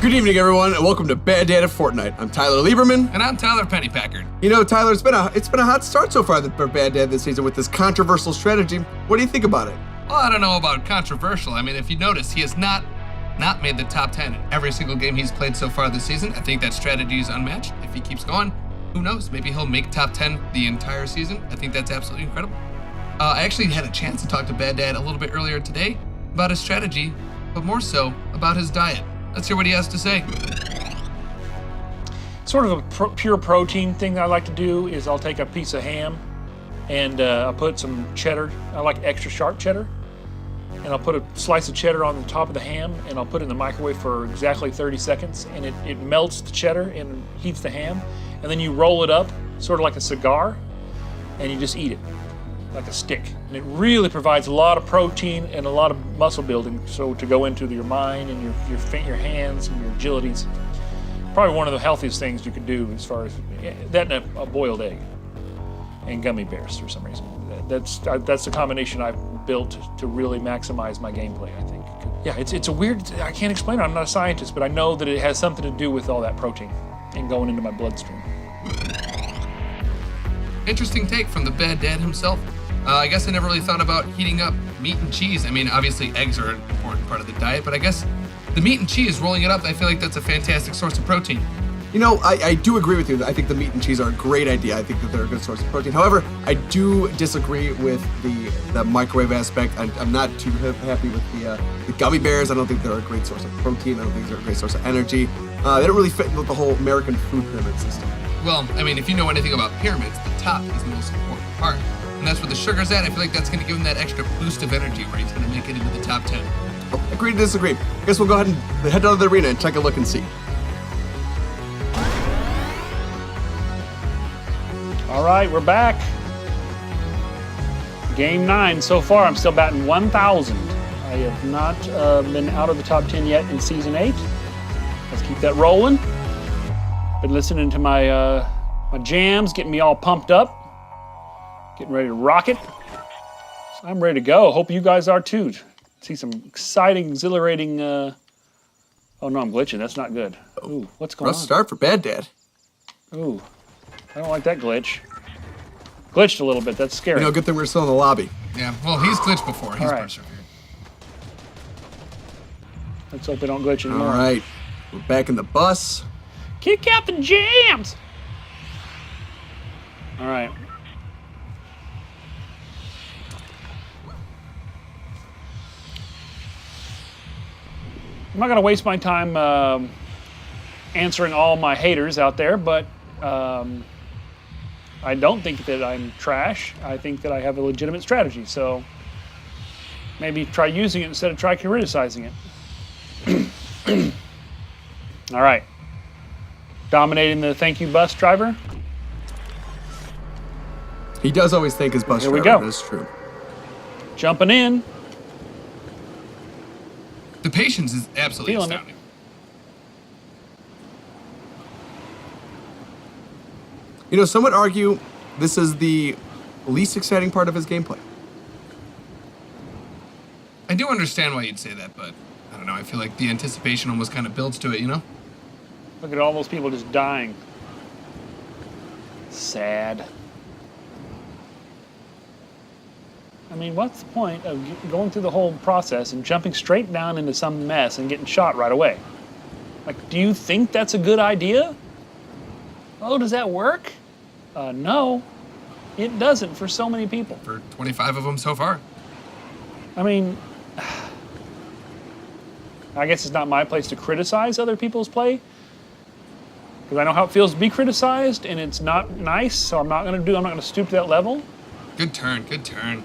Good evening, everyone, and welcome to BadDadatFortnit. I'm Tyler Lieberman. And I'm Tyler Pennypackard. You know, Tyler, it's been a hot start so far for Bad Dad this season with this controversial strategy. What do you think about it? Well, I don't know about controversial. I mean, if you notice, he has not made the top 10 in every single game he's played so far this season. I think that strategy is unmatched. If he keeps going, who knows? Maybe he'll make top 10 the entire season. I think that's absolutely incredible. I actually had a chance to talk to Bad Dad a little bit earlier today about his strategy, but more so about his diet. Let's hear what he has to say. Sort of a pure protein thing that I like to do is I'll take a piece of ham and I'll put some cheddar. I like extra sharp cheddar. And I'll put a slice of cheddar on the top of the ham and I'll put it in the microwave for exactly 30 seconds and it melts the cheddar and heats the ham. And then you roll it up sort of like a cigar and you just eat it like a stick. And it really provides a lot of protein and a lot of muscle building. So to go into your mind and your hands and your agilities. Probably one of the healthiest things you can do as far as that and a boiled egg and gummy bears for some reason. That's the combination I've built to really maximize my gameplay, I think. Yeah, it's a weird, I can't explain it, I'm not a scientist, but I know that it has something to do with all that protein and going into my bloodstream. Interesting take from the Bad Dad himself. I guess I never really thought about heating up meat and cheese. I mean, obviously eggs are an important part of the diet, but I guess the meat and cheese, rolling it up, I feel like that's a fantastic source of protein. You know, I do agree with you. I think the meat and cheese are a great idea. I think that they're a good source of protein. However, I do disagree with the microwave aspect. I'm not too happy with the gummy bears. I don't think they're a great source of protein. I don't think they're a great source of energy. They don't really fit with the whole American food pyramid system. Well, I mean, if you know anything about pyramids, the top is the most important part. And that's where the sugar's at. I feel like that's going to give him that extra boost of energy where he's going to make it into the top 10. Oh, agree to disagree. I guess we'll go ahead and head down to the arena and take a look and see. All right, we're back. Game 9 so far. I'm still batting 1,000. I have not been out of the top 10 yet in Season 8. Let's keep that rolling. Been listening to my jams, getting me all pumped up. Getting ready to rock it. So I'm ready to go. Hope you guys are too. See some exciting, exhilarating... Oh no, I'm glitching. That's not good. Ooh, what's going on? Rough start for Bad Dad. Ooh, I don't like that glitch. Glitched a little bit. That's scary. You know, good thing we're still in the lobby. Yeah, well, he's glitched before. He's persevered. Let's hope they don't glitch anymore. All right, we're back in the bus. Kick out the jams! All right. I'm not going to waste my time answering all my haters out there, but I don't think that I'm trash. I think that I have a legitimate strategy, so maybe try using it instead of try criticizing it. All right. Dominating the thank you bus driver. He does always thank his bus driver. Here we go. That's true. Jumping in. The patience is absolutely Feeling astounding. You know, some would argue this is the least exciting part of his gameplay. I do understand why you'd say that, but I don't know. I feel like the anticipation almost kind of builds to it, you know? Look at all those people just dying. Sad. I mean, what's the point of going through the whole process and jumping straight down into some mess and getting shot right away? Like, do you think that's a good idea? Oh, does that work? No, it doesn't for so many people. For 25 of them so far. I mean, I guess it's not my place to criticize other people's play, because I know how it feels to be criticized, and it's not nice, so I'm not going to stoop to that level. Good turn, good turn.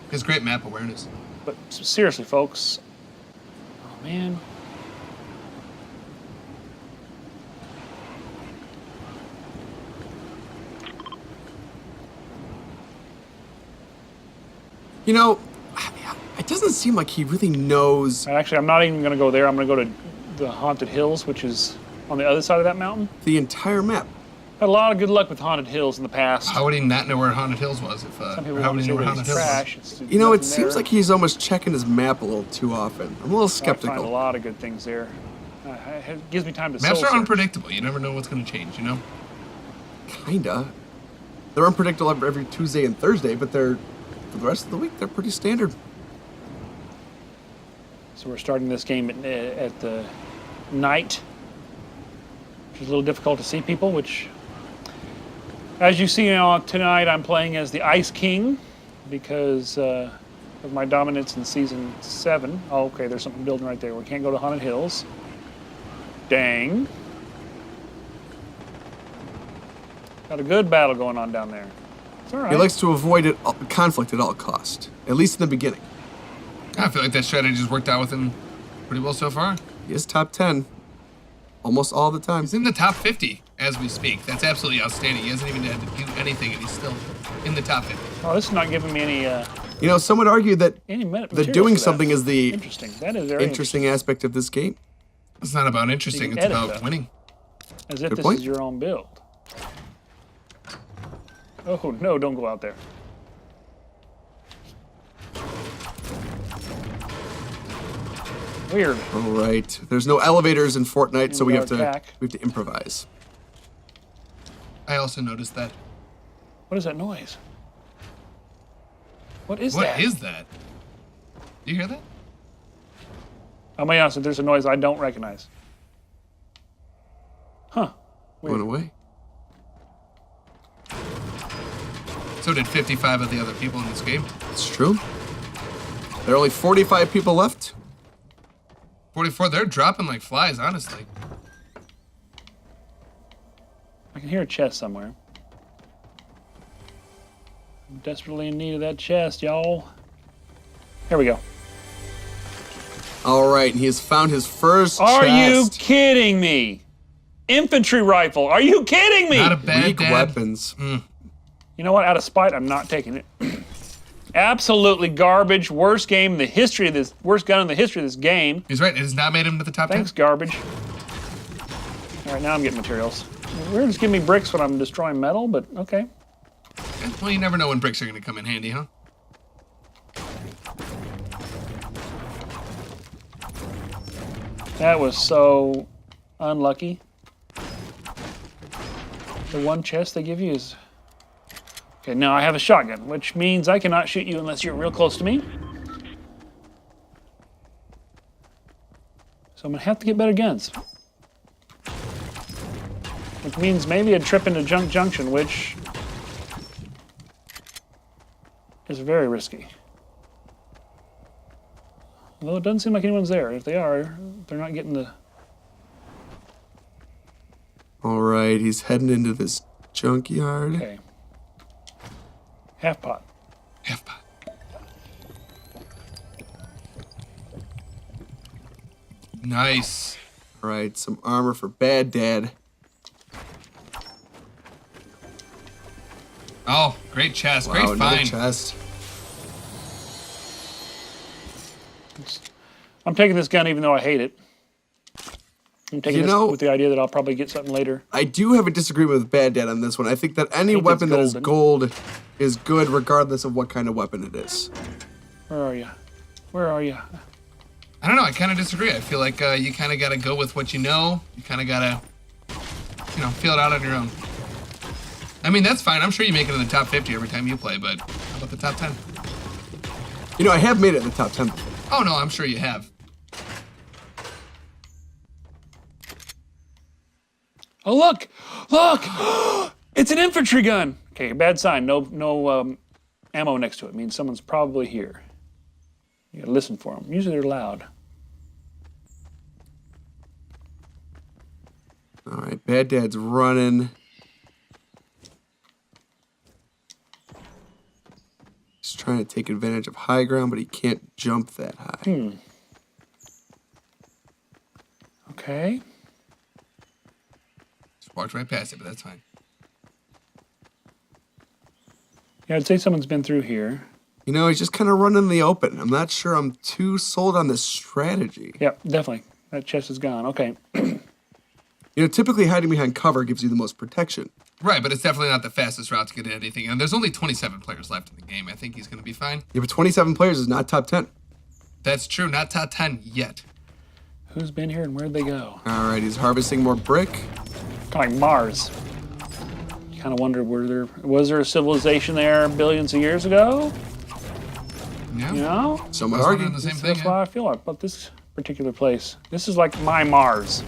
He has great map awareness. But seriously, folks, oh man. You know, it doesn't seem like he really knows. Actually, I'm not even going to go there. I'm going to go to the Haunted Hills, which is on the other side of that mountain. The entire map. Had a lot of good luck with Haunted Hills in the past. How would he not know where Haunted Hills was? If Some people how want would to he say know where that Haunted it's Hills trash. was? It's You know, it nothing seems there. like he's almost checking his map a little too often. I'm a little I find a skeptical. lot of good things there. It gives me time to Maps soul are search. unpredictable. You never know what's going to change, you know? Kinda. They're unpredictable every Tuesday and Thursday, but they're for the rest of the week they're pretty standard. So we're starting this game at the night, which is a little difficult to see people, which, as you see tonight, I'm playing as the Ice King because of my dominance in Season 7. Oh, okay, there's something building right there. We can't go to Haunted Hills. Dang. Got a good battle going on down there. It's all right. He likes to avoid conflict at all cost, at least in the beginning. I feel like that strategy's worked out with him pretty well so far. He is top 10 almost all the time. He's in the top 50 as we speak. That's absolutely outstanding. He hasn't even had to do anything, and he's still in the top 50. Oh, this is not giving me any You know, some would argue that materials doing for that. something is the Interesting. That is very interesting aspect of this game. It's not about interesting, You it's can edit about that. winning. As if Good this point. is your own build. Oh, no, don't go out there. Weird. All right. There's no elevators in Fortnite, so we have to Attack. improvise. I also noticed that. What is that noise? What is What that? is that? Do you hear that? I'll be honest, there's a noise I don't recognize. Huh. Went away. So did 55 of the other people in this game. It's true. There are only 45 people left. 44, they're dropping like flies, honestly. I can hear a chest somewhere. I'm desperately in need of that chest, y'all. Here we go. All right, and he has found his first Are you chest. kidding me? Infantry rifle. Are you kidding me? Not a bad Weak dad. weapons. You know what? Out of spite, I'm not taking it. Absolutely garbage. Worst game in the history of this. Worst gun in the history of this game. He's right, it has not made him to the top Thanks, garbage. All right, now I'm getting materials. We're just giving me bricks when I'm destroying metal, but okay. 10. Well, you never know when bricks are going to come in handy, huh? That was so unlucky. The one chest they give you is... Okay, now I have a shotgun, which means I cannot shoot you unless you're real close to me. So I'm gonna have to get better guns. Which means maybe a trip into Junk Junction, which is very risky. Although it doesn't seem like anyone's there. If they are, they're not getting the... All right, he's heading into this junkyard. Okay. Half pot. Half pot. Nice. All right, some armor for Bad Dad. Oh, great chest. Wow, Great another find. chest. I'm taking this gun even though I hate it. I'm taking You this know- with the idea that I'll probably get something later. I do have a disagreement with Bad Dad on this one. I think that any think weapon it's that is golden. gold is good regardless of what kind of weapon it is. Where are you? Where are you? I don't know. I kind of disagree. I feel like you kind of got to go with what you know. You kind of got to, feel it out on your own. I mean, that's fine. I'm sure you make it in the top 50 every time you play, but how about the top 10? You know, I have made it in the top 10 before. Oh, no, I'm sure you have. Oh, look! Look! It's an infantry gun! Okay, bad sign. No ammo next to it. Means someone's probably here. You gotta listen for them. Usually they're loud. All right, Bad Dad's running. He's trying to take advantage of high ground, but he can't jump that high. Okay. Just walked right past it, but that's fine. Yeah, I'd say someone's been through here. You know, he's just kind of running in the open. I'm not sure I'm too sold on this strategy. Yep, definitely. That chest is gone. Okay. You know, typically hiding behind cover gives you the most protection. Right, but it's definitely not the fastest route to get anything. And there's only 27 players left in the game. I think he's going to be fine. Yeah, but 27 players is not top 10. That's true. Not top 10 yet. Who's been here and where'd they go? All right, he's harvesting more brick. Kind of like Mars. You kind of wonder, was there a civilization there billions of years ago? Yeah. You know? Some would I was argue. wondering the same thing. That's why I feel like about this particular place. This is like my Mars.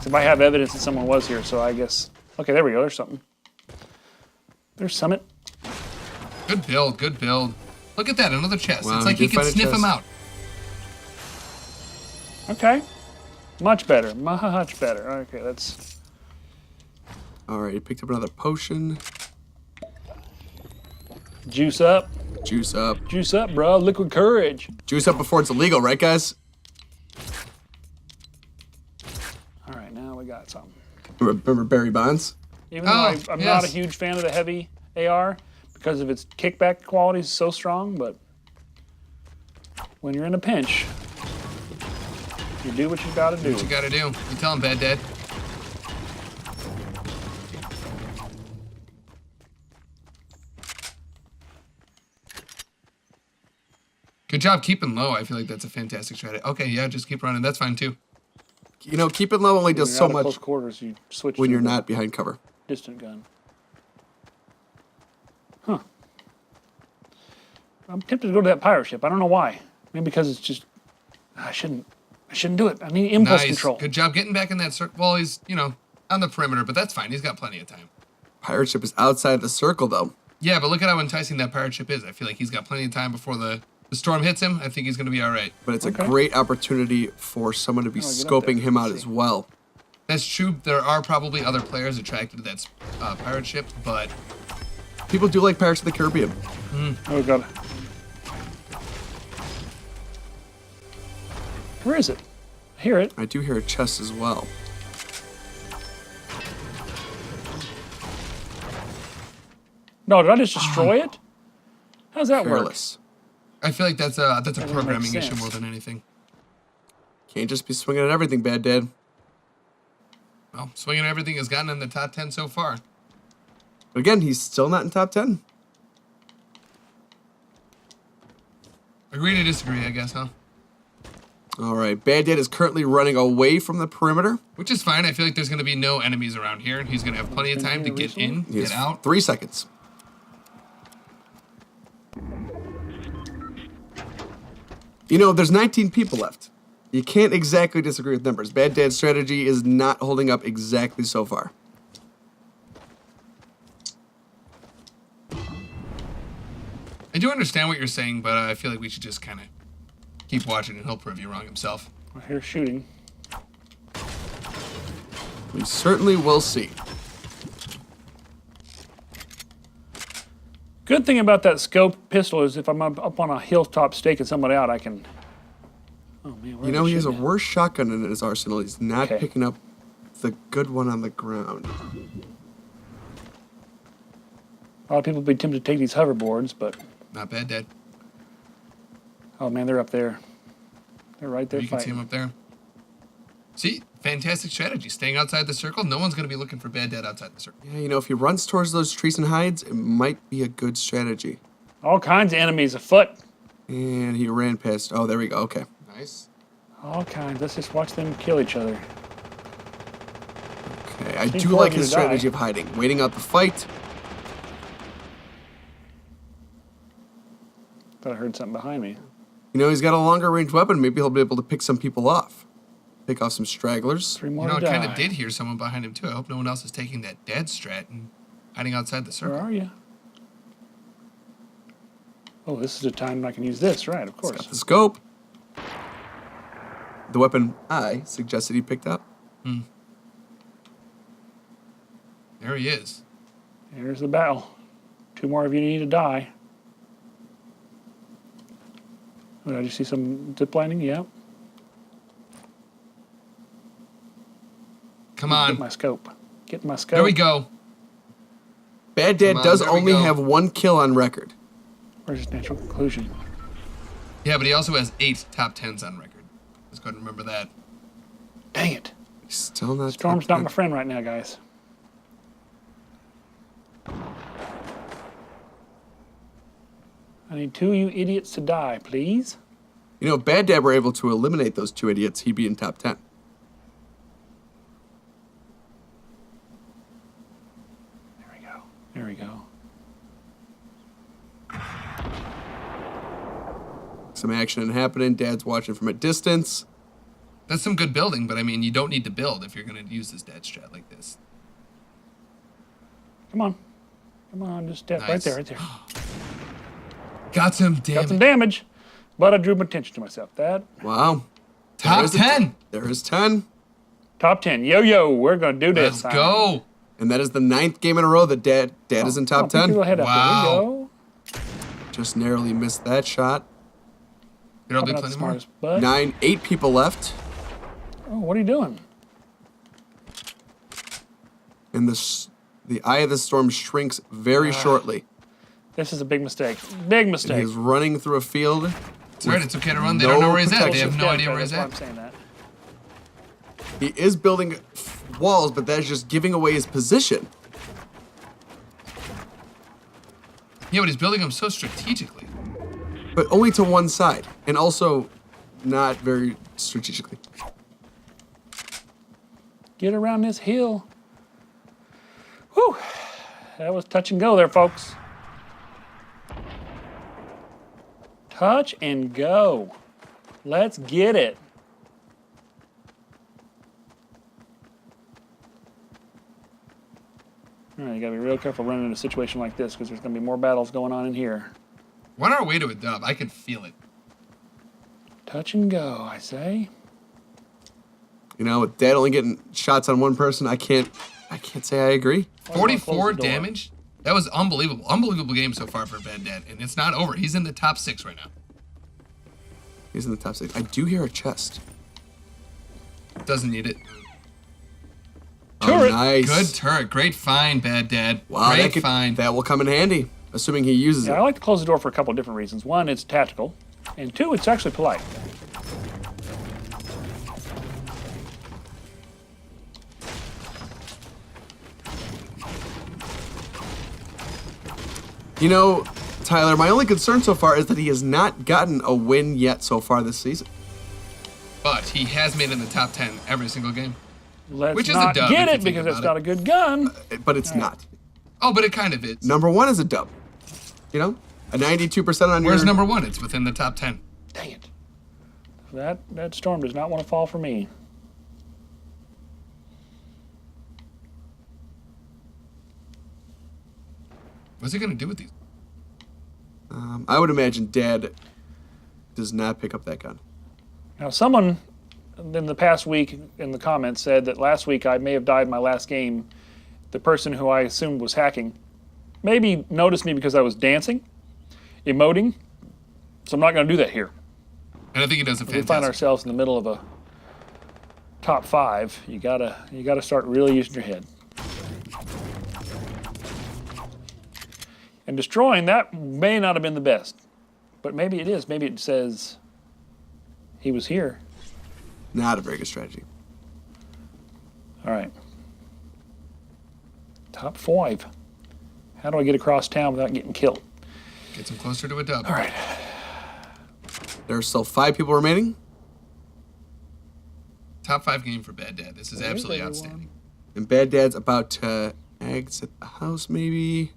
If I have evidence that someone was here, so I guess. Okay, there we go. There's something. There's Summit. Good build, good build. Look at that, another chest. Wow, it's like he he did can find a sniff them chest. out. Okay. Much better. Much better. Okay, that's. All right, he picked up another potion. Juice up. Juice up. Juice up, bro. Liquid courage. Juice up before it's illegal, right, guys? All right, now we got something. Remember Barry Bonds? Even though I'm not a huge fan of the heavy AR because of its kickback quality is so strong, but when you're in a pinch, you do what you gotta do. What you gotta do. You tell him, Bad Dad. Good job keeping low. I feel like that's a fantastic strategy. Okay, yeah, just keep running. That's fine too. You know, keep it low only does When you're so out of much close quarters, you switch when to you're the not behind cover. distant gun. Huh. I'm tempted to go to that pirate ship. I don't know why. Maybe because it's just I shouldn't do it. I need impulse Nice. control. Good job getting back in that circle. Well, he's, on the perimeter, but that's fine. He's got plenty of time. Pirate ship is outside the circle, though. Yeah, but look at how enticing that pirate ship is. I feel like he's got plenty of time before the storm hits him. I think he's going to be all right. But it's a Okay. great opportunity for someone to be get up scoping there. him out Let's as see. well. That's true. There are probably other players attracted to that pirate ship, but People do like Pirates of the Caribbean. Oh god. Where is it? I hear it. I do hear a chest as well. No, did I just destroy it? How's that work? Careless. I feel like that's a makes programming issue sense. more than anything. Can't just be swinging at everything, Bad Dad. Well, swinging everything has gotten in the top 10 so far. But again, he's still not in top 10. Agree to disagree, I guess, huh? All right, Bad Dad is currently running away from the perimeter. Which is fine. I feel like there's going to be no enemies around here, and he's going to have plenty of time to get in, He has get out. 3 seconds. You know, there's 19 people left. You can't exactly disagree with numbers. Bad Dad's strategy is not holding up exactly so far. I do understand what you're saying, but I feel like we should just kind of keep watching, and he'll prove you wrong himself. I hear shooting. We certainly will see. Good thing about that scope pistol is if I'm up on a hilltop staking somebody out, I can. Oh man, where You are know, they he has a shooting at? worse shotgun in his arsenal. He's not Okay. picking up the good one on the ground. A lot of people would be tempted to take these hoverboards, but Not bad, Dad. oh man, they're up there. They're right there You can see him fighting. up there. See, fantastic strategy. Staying outside the circle. No one's going to be looking for Bad Dad outside the circle. Yeah, you know, if he runs towards those trees and hides, it might be a good strategy. All kinds of enemies afoot. And he ran past. Oh, there we go. Okay. Nice. All kinds. Let's just watch them kill each other. Okay. I Seems do more like likely his to die. strategy of hiding, waiting out the fight. Thought I heard something behind me. You know, he's got a longer range weapon. Maybe he'll be able to pick some people off. Pick off some stragglers. 3 You more know, I to kind die. of did hear someone behind him, too. I hope no one else is taking that Dad strat and hiding outside the Where circle. are you? Oh, this is the time I can use this, right? Of He's course. got the scope. The weapon I suggested he picked up. There he is. Here's the battle. 2 more of you need to die. Oh, did I just see some zip lining? Yeah. Come Get my on. scope. Get my scope. There we go. Bad Dad Come on, does there we only go. have 1 kill on record. Where's his natural conclusion? Yeah, but he also has 8 top 10s on record. Let's go ahead and remember that. Dang it. He's still not. Storm's top not my 10. friend right now, guys. I need 2 of you idiots to die, please. You know, if Bad Dad were able to eliminate those 2 idiots, he'd be in top 10. There we go. There we go. Some action happening. Dad's watching from a distance. That's some good building, but I mean, you don't need to build if you're going to use this dad strat like this. Come on. Come on, just step right there, right there. Got some damage. Got some damage, but I drew my attention to myself. That. Wow. Top 10. There is 10. Top 10. Yo, we're going to do this. Let's go. And that is the 9th game in a row that Dad is in top 10. Wow. There we go. Just narrowly missed that shot. There'll be plenty more. 8 people left. Oh, what are you doing? And the eye of the storm shrinks very shortly. This is a big mistake. Big mistake. He's running through a field. It's right, it's okay to run. They don't know where he's at. They have no Bullshit, idea where he's that's why at. I'm saying that. He is building walls, but that's just giving away his position. Yeah, but he's building them so strategically. But only to one side. And also not very strategically. Get around this hill. Whew. That was touch and go there, folks. Touch and go. Let's get it. All right, you gotta be real careful running in a situation like this because there's gonna be more battles going on in here. We're on our way to a dub. I can feel it. Touch and go, I say. You know, with Dad only getting shots on one person, I can't say I agree. 44 damage? That was unbelievable. Unbelievable game so far for Bad Dad, and it's not over. He's in the top 6 right now. He's in the top 6. I do hear a chest. Doesn't need it. Turret. Oh, nice. Good turret. Great find, Bad Dad. Wow, Great find. that will come in handy, assuming he uses Yeah, it. I like to close the door for a couple of different reasons. One, it's tactical, and 2, it's actually polite. You know, Tyler, my only concern so far is that he has not gotten a win yet so far this season. But he has made it in the top 10 every single game. Let's Which is a not dub, get if you it think because it's about not a good gun. But it's not. Oh, but it kind of is. Number 1 is a dub. You know? A 92% on Where's your... number 1? It's within the top 10. Dang it. That storm does not want to fall for me. What's he going to do with these? I would imagine Dad does not pick up that gun. Now, someone in the past week in the comments said that last week I may have died in my last game. The person who I assumed was hacking maybe noticed me because I was dancing, emoting. So I'm not going to do that here. And I think he does a If we find fantastic. ourselves in the middle of a top 5, you gotta start really using your head. And destroying that may not have been the best, but maybe it is. Maybe it says he was here. Not a very good strategy. All right. Top 5. How do I get across town without getting killed? Gets him closer to a dub. All right. There are still 5 people remaining. Top 5 game for Bad Dad. This is There's absolutely everyone. outstanding. And Bad Dad's about to exit the house, maybe.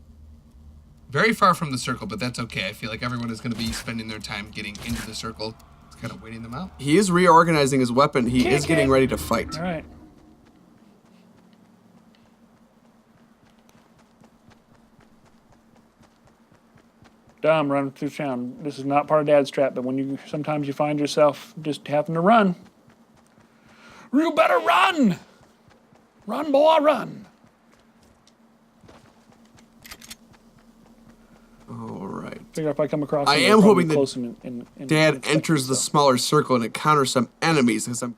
Very far from the circle, but that's okay. I feel like everyone is going to be spending their time getting into the circle. It's kind of waiting them out. He is reorganizing his weapon. He is getting ready to fight. All right. Dumb running through town. This is not part of Dad's trap, but when sometimes you find yourself just having to run. You better run! Run, boy, run! All right. Figure if I come across I him, am they're hoping probably that close in Dad in enters the so. smaller circle and encounters some enemies. Because I'm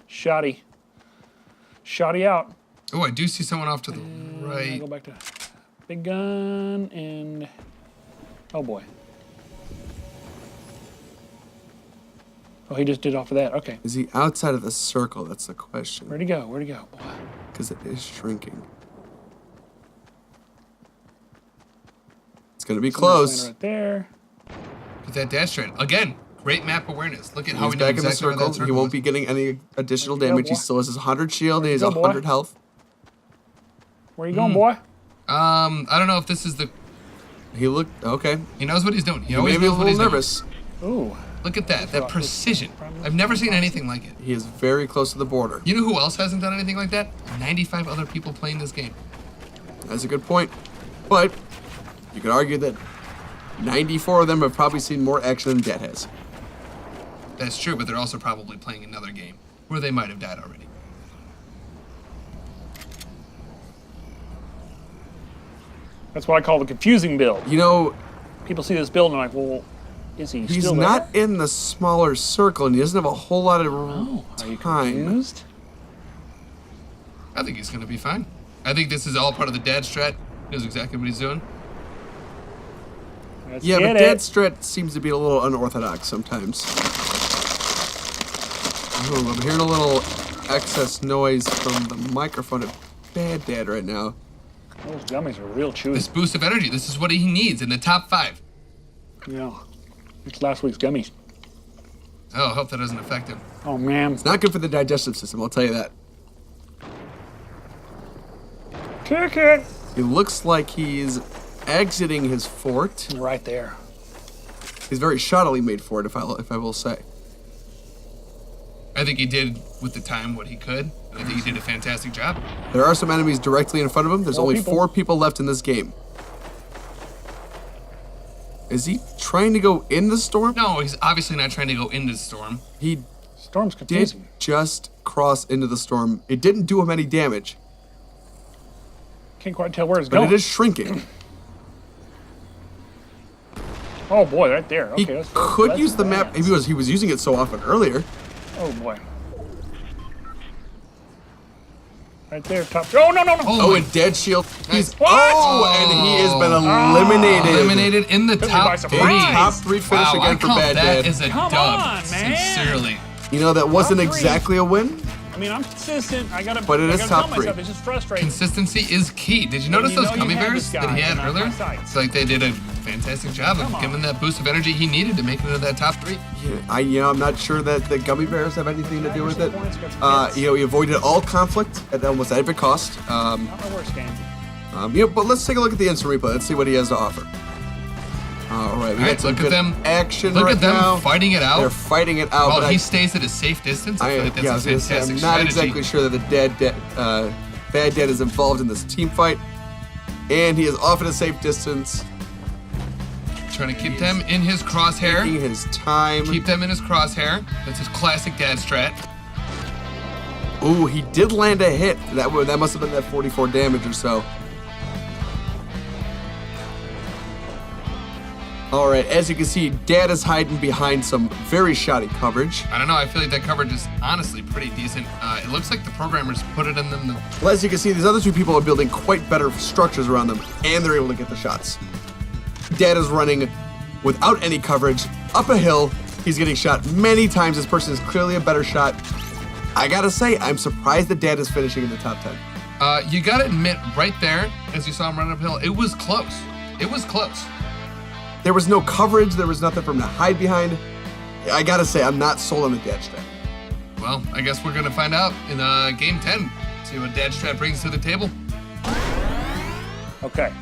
Shoddy. Shoddy out. Oh, I do see someone off to the I right. go back to big gun and oh boy. Oh, he just did off of that. Okay. Is he outside of the circle? That's the question. Where'd he go? Where'd he go? Boy. Because it is shrinking. It's going to be Someone's close. laying right there. Get that dash trade. Again, Great map awareness. Look at how He's he knew back in the exactly where circle. that circle He won't was. be getting any additional There you go, damage. He boy. still has his 100 shield and he has There you go, 100 boy. health. Where you going, boy? I don't know if this is the... He looked okay. He knows what he's doing. He He always may be a knows what little he's nervous. Ooh. doing. Look at that. That precision. I've never seen anything like it. He is very close to the border. You know who else hasn't done anything like that? 95 other people playing this game. That's a good point. But you could argue that 94 of them have probably seen more action than Dad has. That's true, but they're also probably playing another game where they might have died already. That's what I call the confusing build. You know, People see this build and are like, well, is he he's still not there? in the smaller circle and he doesn't have a whole lot of Oh, are you time. confused? I think he's going to be fine. I think this is all part of the dad strat. He knows exactly what he's doing. Let's Yeah, get but it. Dad's strat seems to be a little unorthodox sometimes. Ooh, I'm hearing a little excess noise from the microphone of Bad Dad right now. Those gummies are real chewy. This boost of energy, this is what he needs in the top 5. Yeah. It's last week's gummies. Oh, I hope that doesn't affect him. Oh, man. It's not good for the digestive system, I'll tell you that. Kick it. It looks like he's exiting his fort. Right there. He's very shoddily made for it, if I will say. I think he did with the time what he could. And I think he did a fantastic job. There are some enemies directly in front of him. There's only people. 4 people left in this game. Is he trying to go in the storm? No, he's obviously not trying to go into the storm. He Storm's did confusing. just cross into the storm. It didn't do him any damage, Can't quite tell where it's but going. it is shrinking. Oh, boy, right there. He Okay, that's could use the map. advanced. He was using it so often earlier. Oh, boy. Right there, top. Oh, no, no, no. Oh, my- and Dead Shield. He's What? and he has been eliminated. Eliminated in the me by top surprise. 3. Top 3 finish Wow, I again for call Bad that Dad. is a Come dub. on, man. Sincerely. You know, that wasn't Top 3. exactly a win. I mean, I'm consistent. I gotta. But it I is gotta top tell myself, 3. It's just frustrating. Consistency is key. Did you notice you those know gummy you have bears this that he guy, had and I'm earlier? on sight. It's like they did a fantastic job of Come on. giving that boost of energy he needed to make it into that top 3. Yeah, I'm not sure that the gummy bears have anything to do with it. Points, got some hits. He avoided all conflict at almost every cost. Not my worst game. But let's take a look at the instant replay. Let's see what he has to offer. All right, we All right, got some look at good them. action Look right at them now. fighting it out. They're fighting it out. Well, but he stays at a safe distance. I feel like I that's was a gonna say, fantastic I'm not strategy. exactly sure that the Bad Dad is involved in this team fight, and he is off at a safe distance, Trying to keep them in his crosshair. taking his time. Keep them in his crosshair. That's his classic dad strat. Ooh, he did land a hit. That must have been that 44 damage or so. All right, as you can see, Dad is hiding behind some very shoddy coverage. I don't know. I feel like that coverage is honestly pretty decent. It looks like the programmers put it in them. Well, as you can see, these other 2 people are building quite better structures around them, and they're able to get the shots. Dad is running without any coverage up a hill. He's getting shot many times. This person is clearly a better shot. I gotta say, I'm surprised that Dad is finishing in the top 10. You gotta admit, right there, as you saw him run uphill, it was close. It was close. There was no coverage. There was nothing for him to hide behind. I gotta say, I'm not sold on the Dad strat. Well, I guess we're gonna find out in game 10. See what dad strat brings to the table. Okay.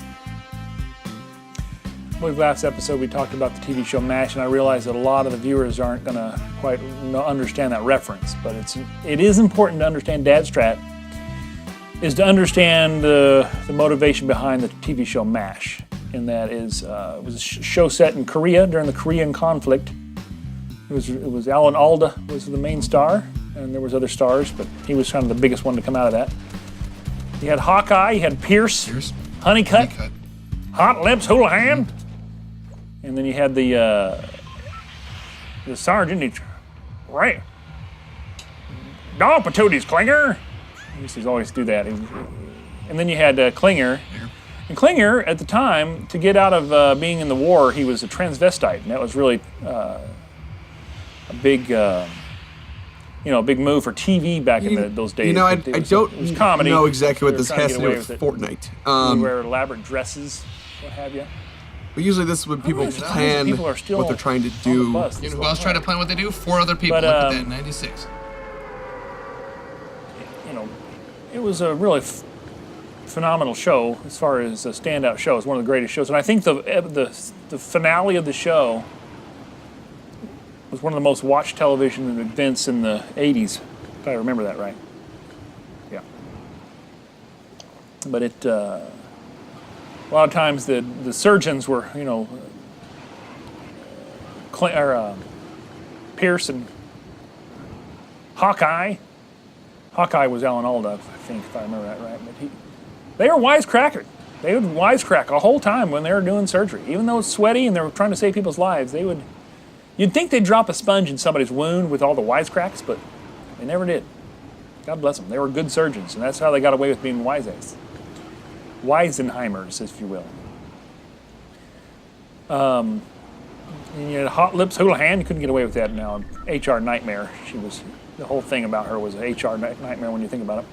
I believe last episode we talked about the TV show MASH, and I realized that a lot of the viewers aren't going to quite understand that reference. But it is important to understand Dad Strat, is to understand the motivation behind the TV show MASH. And that is, it was a show set in Korea during the Korean conflict. It was Alan Alda was the main star, and there was other stars, but he was kind of the biggest one to come out of that. You had Hawkeye, you had Pierce, Honeycutt, Hot Lips Houlihan, and then you had the sergeant. He's right. Dog patooties, Klinger. He used to always do that. And then you had Klinger. And Klinger, at the time, to get out of being in the war, he was a transvestite, and that was really a big, a big move for TV back in those days. I It was don't comedy. know exactly They what were this trying has to to get do away with with it. Fortnite. You wear elaborate dresses, what have you. But usually this is when people Thousands of plan people are still what they're trying to on the do. bus. You know who else tried to plan what they do? 4 other people. But, Look at that, 96. You know, it was a really phenomenal show as far as a standout show. It's one of the greatest shows, and I think the finale of the show was one of the most watched television events in the '80s, if I remember that right. Yeah. But it a lot of times the surgeons were, you know, Pierce and Hawkeye. Hawkeye was Alan Alda, I think, if I remember that right. But they were wisecrackers. They would wisecrack the whole time when they were doing surgery. Even though it's sweaty and they were trying to save people's lives, they would. You'd think they'd drop a sponge in somebody's wound with all the wisecracks, but they never did. God bless them. They were good surgeons, and that's how they got away with being Weisenheimers, if you will. And you had Hot Lips Houlihan. You couldn't get away with that now. HR Nightmare. She was. The whole thing about her was an HR nightmare when you think about it.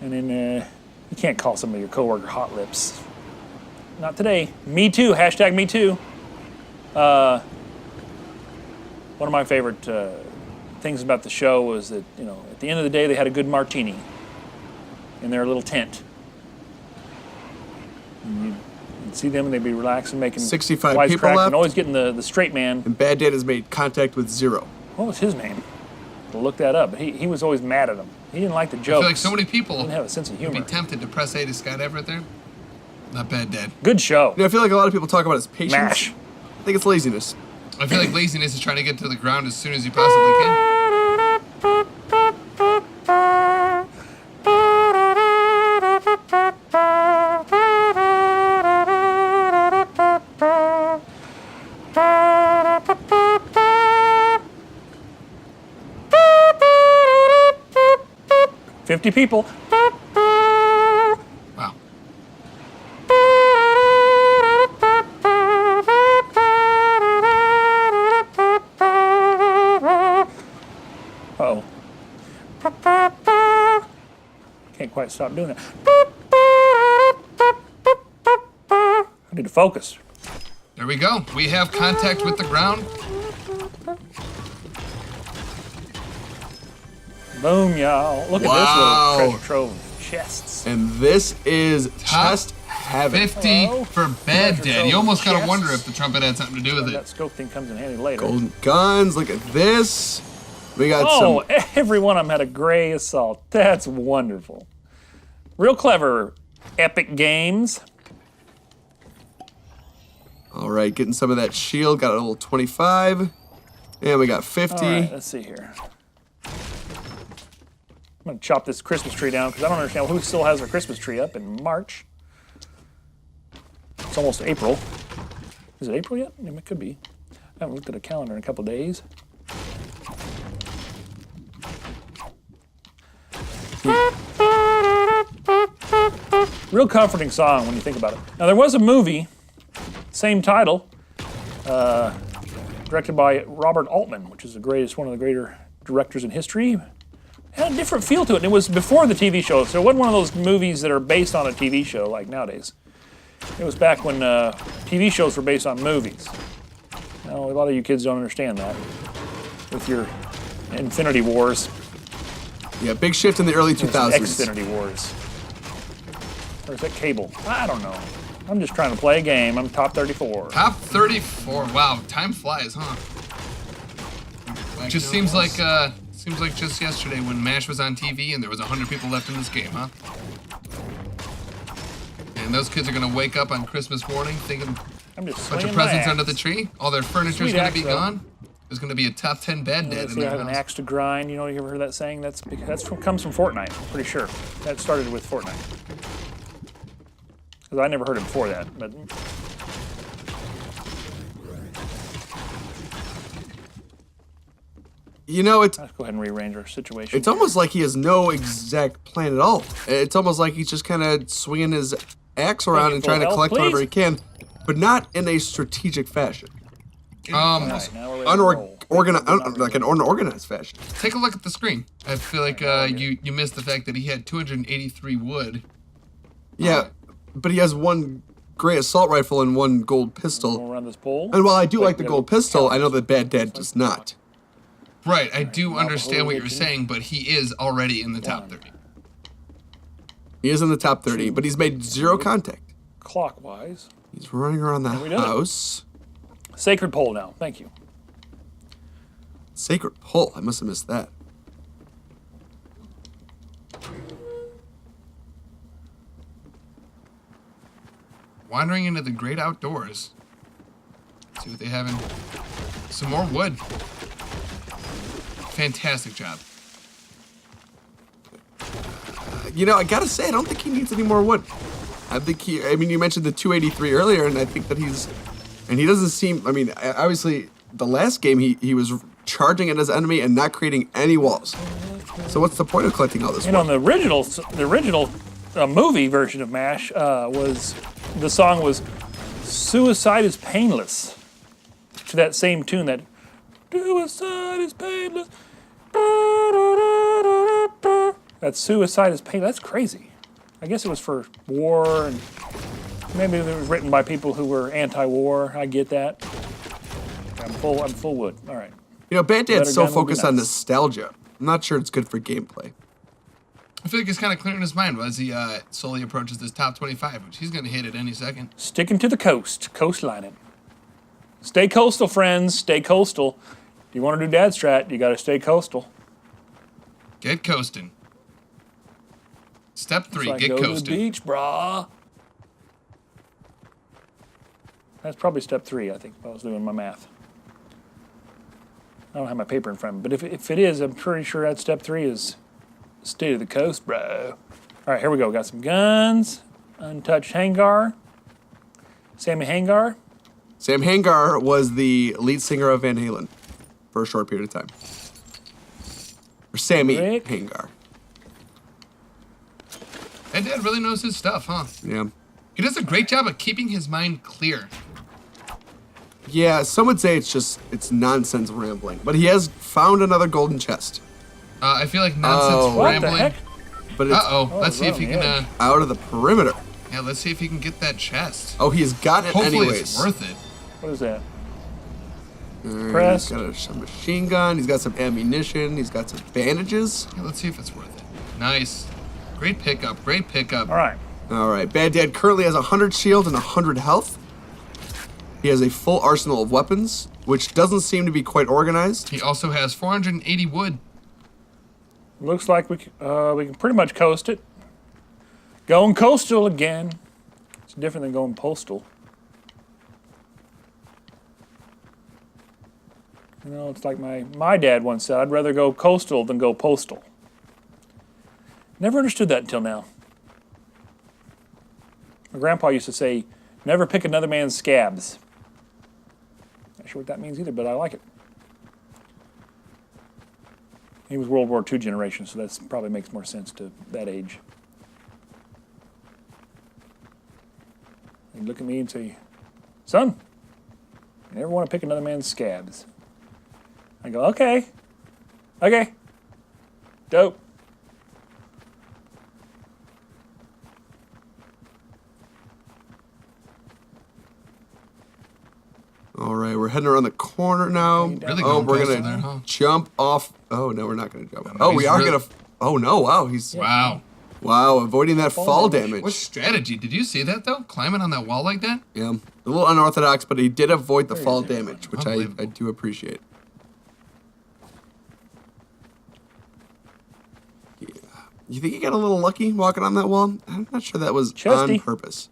And then you can't call some of your coworker Hot Lips. Not today. Me too. Hashtag me too. One of my favorite things about the show was that, you know, at the end of the day they had a good martini in their little tent. And you'd see them and they'd be relaxing, making 65 people left. and always getting the straight man. And Bad Dad has made contact with 0. What was his name? I'll look that up. But he was always mad at him. He didn't like the jokes. I feel like so many people didn't have a sense of would humor. be tempted to press A to Scott Everett there. Not Bad Dad. Good show. You know, I feel like a lot of people talk about his patience. MASH. I think it's laziness. I feel like laziness is trying to get to the ground as soon as you possibly can. $50 people. Wow. Uh-oh. Can't quite stop doing that. I need to focus. There we go. We have contact with the ground. Boom, y'all. Look Wow. at this little treasure trove of chests. And this is Top chest heaven. 50 Hello. for Bad Dad. You almost gotta Chests. wonder if the trumpet had something to do with That it. scope thing comes in handy later. Golden guns. Look at this. We got Oh, some. every one of them had a gray assault. That's wonderful. Real clever. Epic Games. All right, getting some of that shield. Got a little 25. And we got 50. All right, let's see here. I'm going to chop this Christmas tree down because I don't understand who still has their Christmas tree up in March. It's almost April. Is it April yet? It could be. I haven't looked at a calendar in a couple of days. Real comforting song when you think about it. Now, there was a movie, same title, directed by Robert Altman, which is one of the greater directors in history. It had a different feel to it, and it was before the TV show, so it wasn't one of those movies that are based on a TV show like nowadays. It was back when TV shows were based on movies. Now, a lot of you kids don't understand that with your Infinity Wars. Yeah, big shift in the early 2000s. Xfinity Wars. Or is that cable? I don't know. I'm just trying to play a game. I'm top 34. Top 34. Wow, time flies, huh? Just seems like just yesterday when MASH was on TV and there was 100 people left in this game, huh? And those kids are gonna wake up on Christmas morning thinking I'm just a bunch of swinging my presents axe. under the tree. All their furniture's Sweet gonna axe, be though. gone. There's gonna be a top 10 Bad Dad Let's in see, I their have an house. axe to grind. You know, you ever heard that saying? Comes from Fortnite. I'm pretty sure that started with Fortnite. Because I never heard it before that. But You know, let's go ahead and rearrange our situation. it's almost like he has no exact plan at all. It's almost like he's just kind of swinging his axe around and trying to help, collect whatever please? he can, but not in a strategic fashion. All right, now we're ready to roll. Like an unorganized fashion. Take a look at the screen. I feel like you missed the fact that he had 283 wood. Yeah, but he has one gray assault rifle and 1 gold Go pistol. around this pole. And while I do Wait, like the we gold gotta pistol, count I know that this. Bad Dad does not. Right, I do understand what you're Navajo saying, but he is already in the top One. 30. He is in the top 30, but he's made 0 contact. Clockwise. He's running around the we did it. house. Sacred pole now. Thank you. Sacred pole. I must have missed that. Wandering into the great outdoors. See what they have in. Some more wood. Fantastic job. You know, I gotta say, I don't think he needs any more wood. I mean, you mentioned the 283 earlier, and I think that and he doesn't seem, I mean, obviously, the last game, he was charging at his enemy and not creating any walls. So what's the point of collecting all this You know, wood? the original movie version of MASH the song was "Suicide is Painless," to that same tune. That "Suicide is painless." That "Suicide is painless." That's crazy. I guess it was for war, and maybe it was written by people who were anti-war. I get that. I'm full wood. All right. You know, Bad Dad's Better so gun would be focused on nice. nostalgia. I'm not sure it's good for gameplay. I feel like he's kind of clearing his mind as he slowly approaches this top 25, which he's going to hit at any second. Sticking to the coastlining. Stay coastal, friends. Stay coastal. If you want to do dad strat, you got to stay coastal. Get coasting. Step 3, So I get go to the coasting. beach, brah. That's probably step 3, I think, if I was doing my math. I don't have my paper in front of me, but if it is, I'm pretty sure that step 3 is stay to the coast, bro. All right, here we go. Got some guns. Untouched Hangar. Sammy Hangar. Sam Hangar was the lead singer of Van Halen for a short period of time. Or Sammy Rick. Hangar. That dad really knows his stuff, huh? Yeah. He does a great job of keeping his mind clear. Yeah, some would say it's nonsense rambling, but he has found another golden chest. I feel like nonsense Oh. What rambling. the heck? But it's Let's see if he wrong, can. out of the perimeter. Let's see if he can get that chest. Oh, he's got it Hopefully, anyways. it's worth it. What is that? He's got a machine gun. He's got some ammunition. He's got some bandages. Let's see if it's worth it. Nice, great pickup. Great pickup. All right. All right, Bad Dad currently has 100 shield and 100 health. He has a full arsenal of weapons, which doesn't seem to be quite organized. He also has 480 wood. Looks like we can pretty much coast it. Going coastal again. It's different than going postal. You know, it's like my dad once said, I'd rather go coastal than go postal. Never understood that until now. My grandpa used to say, never pick another man's scabs. Not sure what that means either, but I like it. He was World War II generation, so that probably makes more sense to that age. He'd look at me and say, son, you never want to pick another man's scabs. I go, okay. Dope. All right, we're heading around the corner now. Really Oh, going we're postal gonna there, huh? jump off. Oh no, we're not gonna jump. No, Oh, we he's are really- gonna. Oh no! Wow, he's Wow. wow avoiding that fall damage. damage. What strategy? Did you see that though? Climbing on that wall like that? Yeah, a little unorthodox, but he did avoid the fall is it? damage, which I Unbelievable. do appreciate. Yeah, you think he got a little lucky walking on that wall? I'm not sure that was on Chesty. purpose.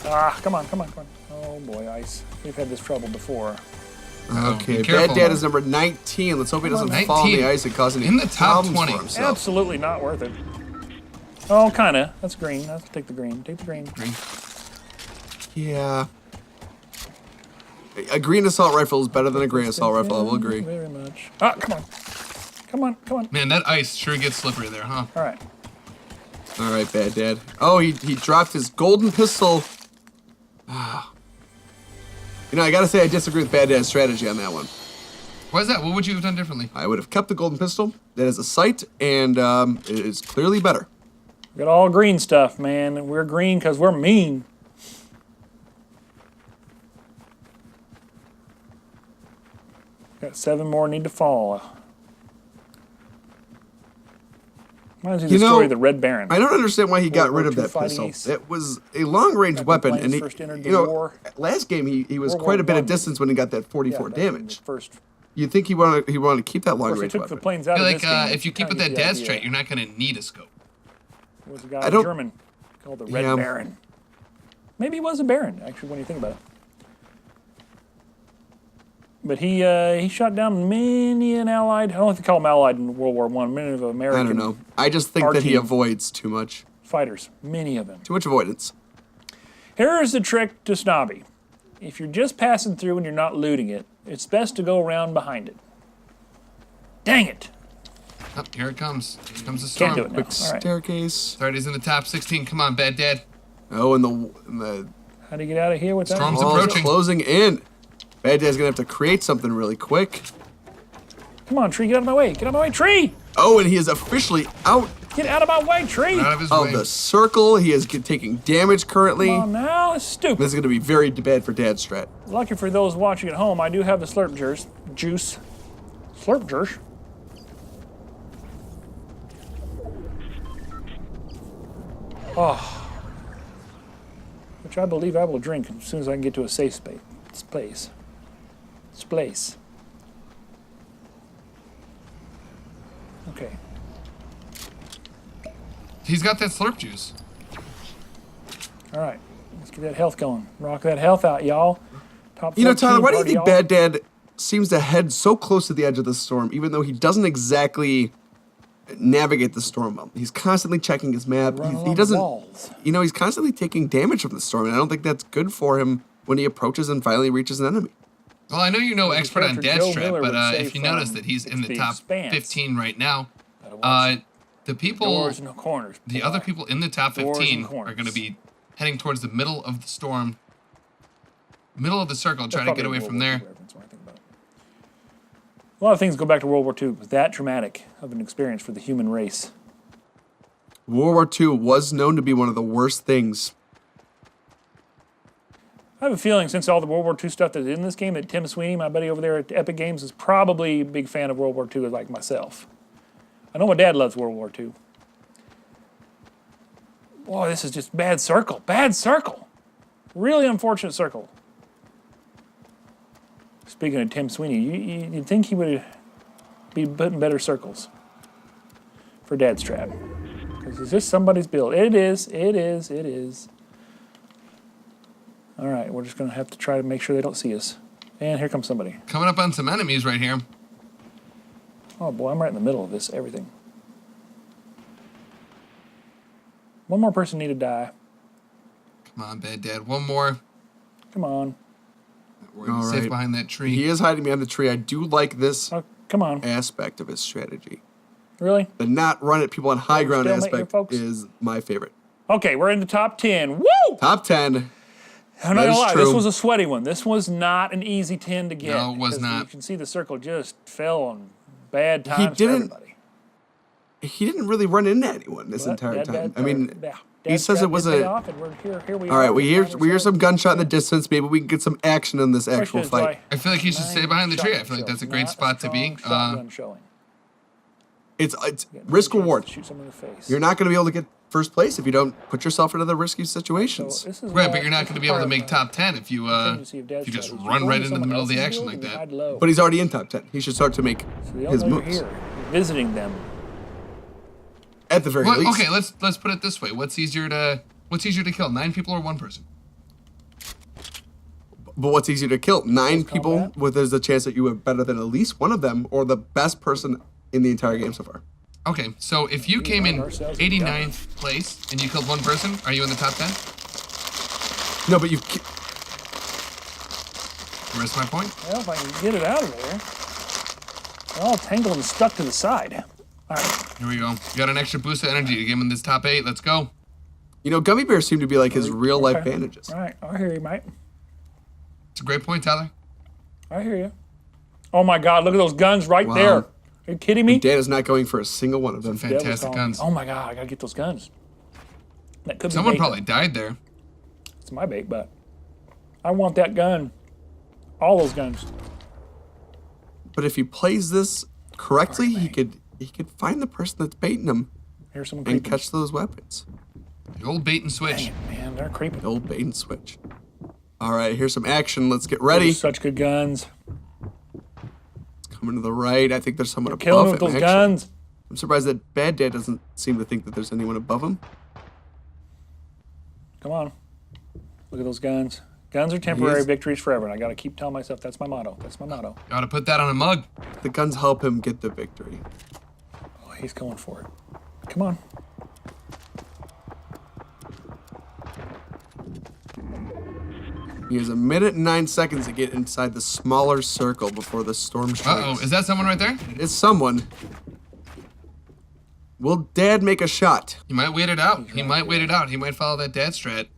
Ah, come on. Oh boy, ice. We've had this trouble before. Okay, be careful. Bad Dad is number 19. Let's hope he doesn't fall in the 19. ice and cause any In the top problems 20. for himself. Absolutely not worth it. Oh, kinda. That's green. Let's take the green. Take the green. Yeah. A green assault rifle is better than a gray assault rifle, I will agree. Very much. Ah, come on. Man, that ice sure gets slippery there, huh? All right. All right, Bad Dad. Oh, he dropped his golden pistol. You know, I gotta say, I disagree with Bad Dad's strategy on that one. Why is that? What would you have done differently? I would have kept the golden pistol. That is a sight, and it is clearly better. We got all green stuff, man. And we're green because we're mean. Got 7 more need to fall. Reminds me of You the know, story of the Red Baron. I don't understand why he got World rid War of II that fighting pistol. ace. It was a long-range Back when weapon, planes and first entered you the know, war. last game he was World quite War a bit I. of distance when he got that 44 back in the damage. First, You'd think he wanted to keep that of course, they long-range took weapon. the planes I out feel of like this game. if you keep with kinda that get the dad idea. strat, you're not going to need a scope. There was a guy, I don't- German, called the Red Yeah. Baron. Maybe he was a baron, actually, when you think about it. But he shot down many an Allied. I don't know if you call them Allied in World War I. Many of the American I don't know. I just think that he team. avoids too much. fighters. Many of them. Too much avoidance. Here's the trick to Snobby. If you're just passing through and you're not looting it, it's best to go around behind it. Dang it! Oh, here it comes. Here comes the storm. Can't do it now. Quick All right. staircase. Alright, in the top 16. Come on, Bad Dad. Oh, and the How do you get out of here with that? Storm's walls approaching. closing in. Bad Dad's gonna have to create something really quick. Come on, tree, get out of my way. Get out of my way, tree! Oh, and he is officially out Get out of my way, tree! Out of his of way. the circle. He is taking damage currently. Come on now, it's stupid. This is gonna be very bad for Dad's strat. Lucky for those watching at home, I do have the slurp juice. Slurp juice? Oh. Which I believe I will drink as soon as I can get to a safe space. Place. Okay. He's got that slurp juice. All right. Let's get that health going. Rock that health out, y'all. Top You know, 14 Tyler, why do you party, think y'all. Bad Dad seems to head so close to the edge of the storm, even though he doesn't exactly navigate the storm well? He's constantly checking his map. Run He along doesn't, walls. you know, he's constantly taking damage from the storm, and I don't think that's good for him when he approaches and finally reaches an enemy. Well, I know you're no expert on Character Dad Joe strat, Miller but would say if you notice from that he's in the The top Expanse. 15 right now, Gotta watch the people, doors and corners. the other people in the top Doors and 15 are corners. going to be heading towards the middle of the storm, middle of the circle, trying to get away from there. A lot of things go back to World War II. It was that traumatic of an experience for the human race. World War II was known to be one of the worst things. I have a feeling, since all the World War II stuff that's in this game, that Tim Sweeney, my buddy over there at Epic Games, is probably a big fan of World War II like myself. I know my dad loves World War II. Boy, this is just bad circle. Bad circle. Really unfortunate circle. Speaking of Tim Sweeney, you'd think he would be putting better circles for Dad's Trap. Because it's just somebody's build. It is. All right, we're just going to have to try to make sure they don't see us. And here comes somebody. Coming up on some enemies right here. Oh boy, I'm right in the middle of this, everything. One more person need to die. Come on, Bad Dad. One more. Come on. We're gonna be All safe right. behind that tree. He is hiding behind the tree. I do like this Oh, come on. aspect of his strategy. Really? The not run at people on high ground Stalemate here, aspect folks? is my favorite. Okay, we're in the top 10. Woo! Top 10. I'm not That gonna is lie, true. this was a sweaty one. This was not an easy 10 to get. No, it was 'cause not. You can see the circle just fell on bad times for didn't- everybody. He didn't really run into anyone this But entire Dad- time. Dad- I mean, yeah, he Dad's says Trap it was did pay a... off, and we're here we All are. right, we hear find some ourselves- gunshot in the distance. Maybe we can get some action in this actual Question is, fight. I feel like he should stay behind the tree. I feel like that's a great spot to be. Shotgun showing. It's risk reward. Shoot someone in the face. You're not going to be able to get first place if you don't put yourself into the risky So situations. this is Right, why but you're not this going to is be able to part make of top 10 if you the tendency of Dad's if you just Trap. run go right into into the someone middle of the else's action build like and that. hide low. But he's already in top 10. He should start to make So they'll his know you're moves. here. You're visiting them. At the very Well, least. okay, let's put it this way. What's easier to kill, 9 people or 1 person? But what's easier to kill? 9 people combat? where there's a chance that you have better than at least one of them, or the best person in the entire game so far. Okay, so if you came in ourselves 89th place and you killed 1 person, are you in the top 10? No, but you... Where's my point? Well, if I can get it out of there. They're all tangled and stuck to the side. All right. Here we go. You got an extra boost of energy to get him in this top 8. Let's go. You know, gummy bears seem to be like his real-life Okay. bandages. All right. I hear you, mate. It's a great point, Tyler. I hear you. Oh my God! Look at those guns right Wow. there. Are you kidding me? Dan is not going for a single one of them. Devil's Fantastic calling me. guns. Oh my God! I gotta get those guns. That could be Someone bait. probably died there. It's my bait, but I want that gun. All those guns. But if he plays this correctly, he could find the person that's baiting him Here's someone and creeping. catch those weapons. The old bait and switch. Dang it, man, they're creeping. The old bait and switch. All right, here's some action. Let's get ready. Such good guns. It's coming to the right. I think there's someone Kill him above with him. those Actually, guns. I'm surprised that Bad Dad doesn't seem to think that there's anyone above him. Come on. Look at those guns. Guns are temporary, is. victories forever. And I got to keep telling myself that's my motto. That's my motto. Gotta put that on a mug. The guns help him get the victory. Oh, he's going for it. Come on. He has 1 minute and 9 seconds to get inside the smaller circle before the storm strikes. Uh-oh, is that someone right there? It's someone. Will Dad make a shot? He might wait it out. He might wait it out. He might follow that dad strat.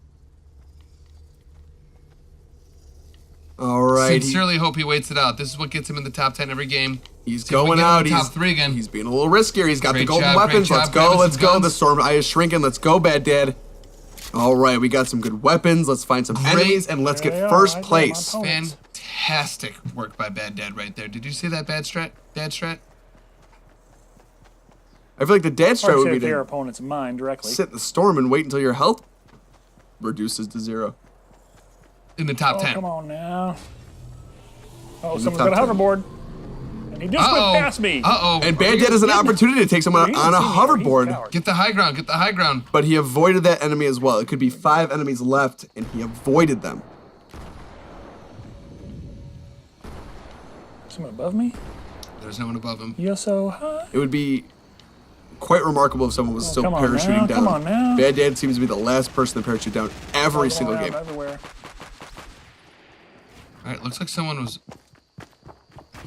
All right. Sincerely hope he waits it out. This is what gets him in the top 10 every game. He's See if we going get him out. in the top 3 again. He's being a little riskier. He's got Great the golden job, weapons. great Let's job. go. Grab us Let's some go. guns. The storm eye is shrinking. Let's go, Bad Dad. All right, we got some good weapons. Let's find some enemies and let's There get they are, first right there, place. my opponents. Fantastic work by Bad Dad right there. Did you see that dad strat? I feel like the Dad strat Hard would to be say your to opponent's mine directly. sit in the storm and wait until your health reduces to 0. In the top Oh, 10. come on now. Oh, the someone's top got a 10. hoverboard. And he just went past me. Uh-oh. And Bad Dad has an opportunity to take someone He on a didn't see me. He's hoverboard, coward. Get the high ground. Get the high ground. but he avoided that enemy as well. It could be 5 enemies left, and he avoided them. Someone above me? There's no one above him. You're so high. It would be quite remarkable if someone was still come on parachuting now, down. come on now. Bad Dad seems to be the last person to parachute down every All single around, game. Everywhere. All right, looks like someone was...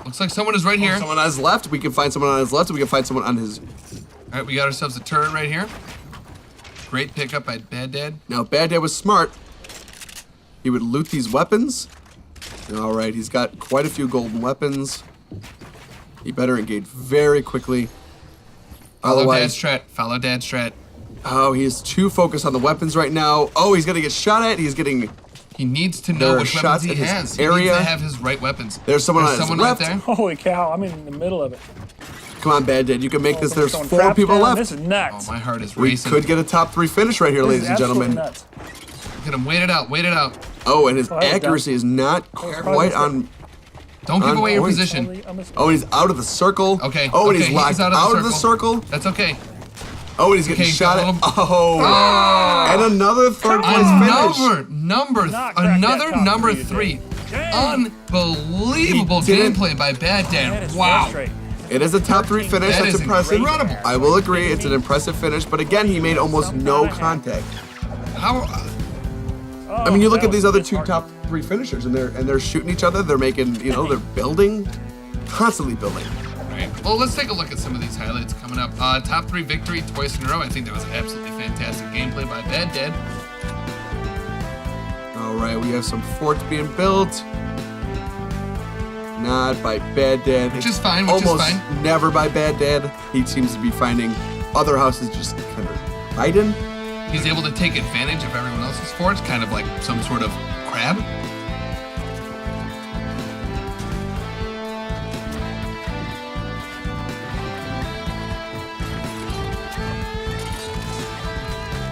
Looks like someone is right here. Someone on his left. We can find someone on his left. And we can find someone on his. All right, we got ourselves a turret right here. Great pickup by Bad Dad. Now, Bad Dad was smart. He would loot these weapons. All right, he's got quite a few golden weapons. He better engage very quickly. Follow Otherwise, Dad's strat. Follow Dad's strat. oh, he's too focused on the weapons right now. Oh, he's gonna get shot at. He's getting. He needs to There know are which shots weapons he in his has. He area. needs to have his right weapons. There's someone on his right left. there. Holy cow, I'm in the middle of it. Come on, Bad Dad. You can make this. There's Someone 4 traps people down. left. This is Oh, nuts. my heart is We racing. could get a top 3 finish right here, This ladies is and absolutely gentlemen. nuts. Get him. Wait it out. Wait it out. Oh, and his Oh, that was accuracy is not quite on. Don't give On away your point. position. Oh, and he's out of the circle. Okay. Oh, and okay, he's locked out of the circle. That's okay. Oh, and he's getting Okay, shot got a at. little- Oh, and another third place finish. Another top number 3 3. today. Dang. Unbelievable He didn't- gameplay by Bad That Dad. is Wow. frustrating. It is a top 3 finish. That That's is impressive. incredible. I will agree, it's an impressive finish. But again, he made almost no contact. How? I mean, you look that at these was other 2 disheartening. top 3 finishers, and they're shooting each other. They're making, they're building, constantly building. Right. Well, let's take a look at some of these highlights coming up. Top 3 victory twice in a row. I think that was absolutely fantastic gameplay by Bad Dad. All right, we have some forts being built. Not by Bad Dad. Which is fine, which is Almost fine. never by Bad Dad. He seems to be finding other houses just kind of hiding. He's able to take advantage of everyone else's forts, kind of like some sort of crab.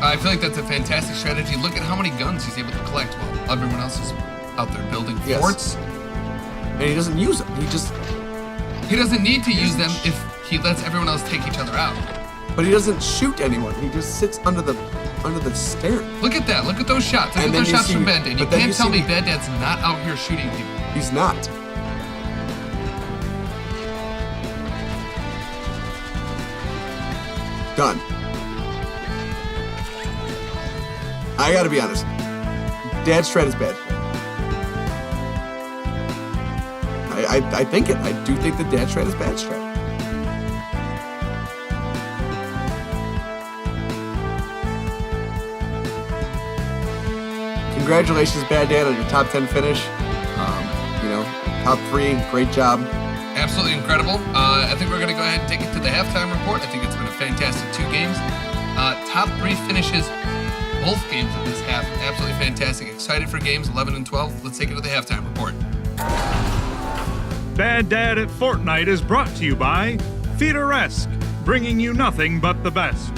I feel like that's a fantastic strategy. Look at how many guns he's able to collect while everyone else is out there building Yes. forts. And he doesn't use them. He doesn't need to use them if he lets everyone else take each other out. But he doesn't shoot anyone. He just sits under the stairs. Look at that. Look at those shots. Look And at then those you shots see- from Bad Dad. You but then can't you tell see- me Bad Dad's not out here shooting people. He's not. Done. I gotta be honest. Dad's strat is bad. I think it. I do think the dad strat is bad strat. Congratulations, Bad Dad, on your top 10 finish. Top 3, great job. Absolutely incredible. I think we're going to go ahead and take it to the halftime report. I think it's been a fantastic 2 games. Top 3 finishes, both games of this half. Absolutely fantastic. Excited for games 11 and 12. Let's take it to the halftime report. Bad Dad at Fortnite is brought to you by Feederesque, bringing you nothing but the best.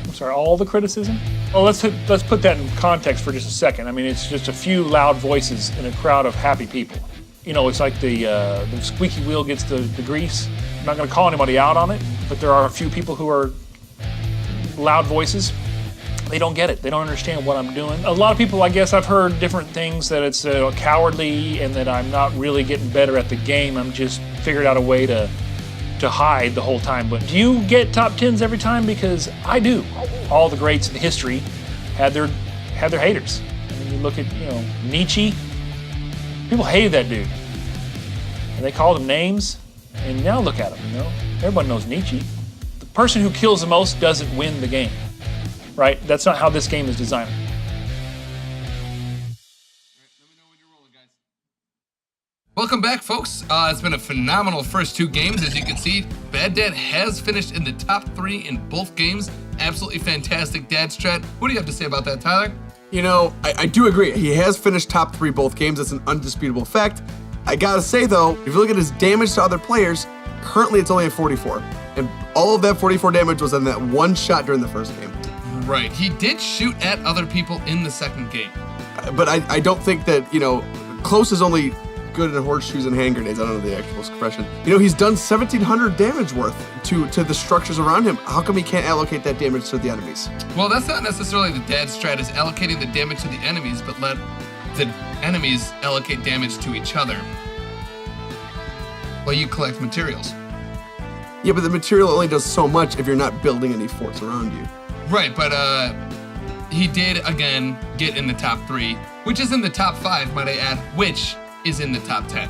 I'm sorry, all the criticism? Well, let's put that in context for just a second. I mean, it's just a few loud voices in a crowd of happy people. You know, it's like the squeaky wheel gets the grease. I'm not going to call anybody out on it, but there are a few people who are loud voices. They don't get it. They don't understand what I'm doing. A lot of people, I guess I've heard different things, that it's cowardly and that I'm not really getting better at the game. I'm just figured out a way to hide the whole time. But do you get top 10s every time? Because I do. All the greats in history had their haters. I mean, you look at, Nietzsche. People hated that dude. And they called him names. And now look at him, Everybody knows Nietzsche. The person who kills the most doesn't win the game. Right? That's not how this game is designed. Welcome back, folks. It's been a phenomenal first 2 games. As you can see, Bad Dad has finished in the top 3 in both games. Absolutely fantastic dad strat. What do you have to say about that, Tyler? I do agree. He has finished top 3 both games. That's an undisputable fact. I gotta say, though, if you look at his damage to other players, currently it's only at 44. And all of that 44 damage was on that one shot during the first game. Right. He did shoot at other people in the second game. But I don't think that, close is only good in horseshoes and hand grenades. I don't know the actual expression. He's done 1,700 damage worth to the structures around him. How come he can't allocate that damage to the enemies? Well, that's not necessarily the dad strat, is allocating the damage to the enemies, but let the enemies allocate damage to each other while you collect materials. Yeah, but the material only does so much if you're not building any forts around you. Right, but he did, again, get in the top 3, which is in the top 5, might I add, which is in the top 10.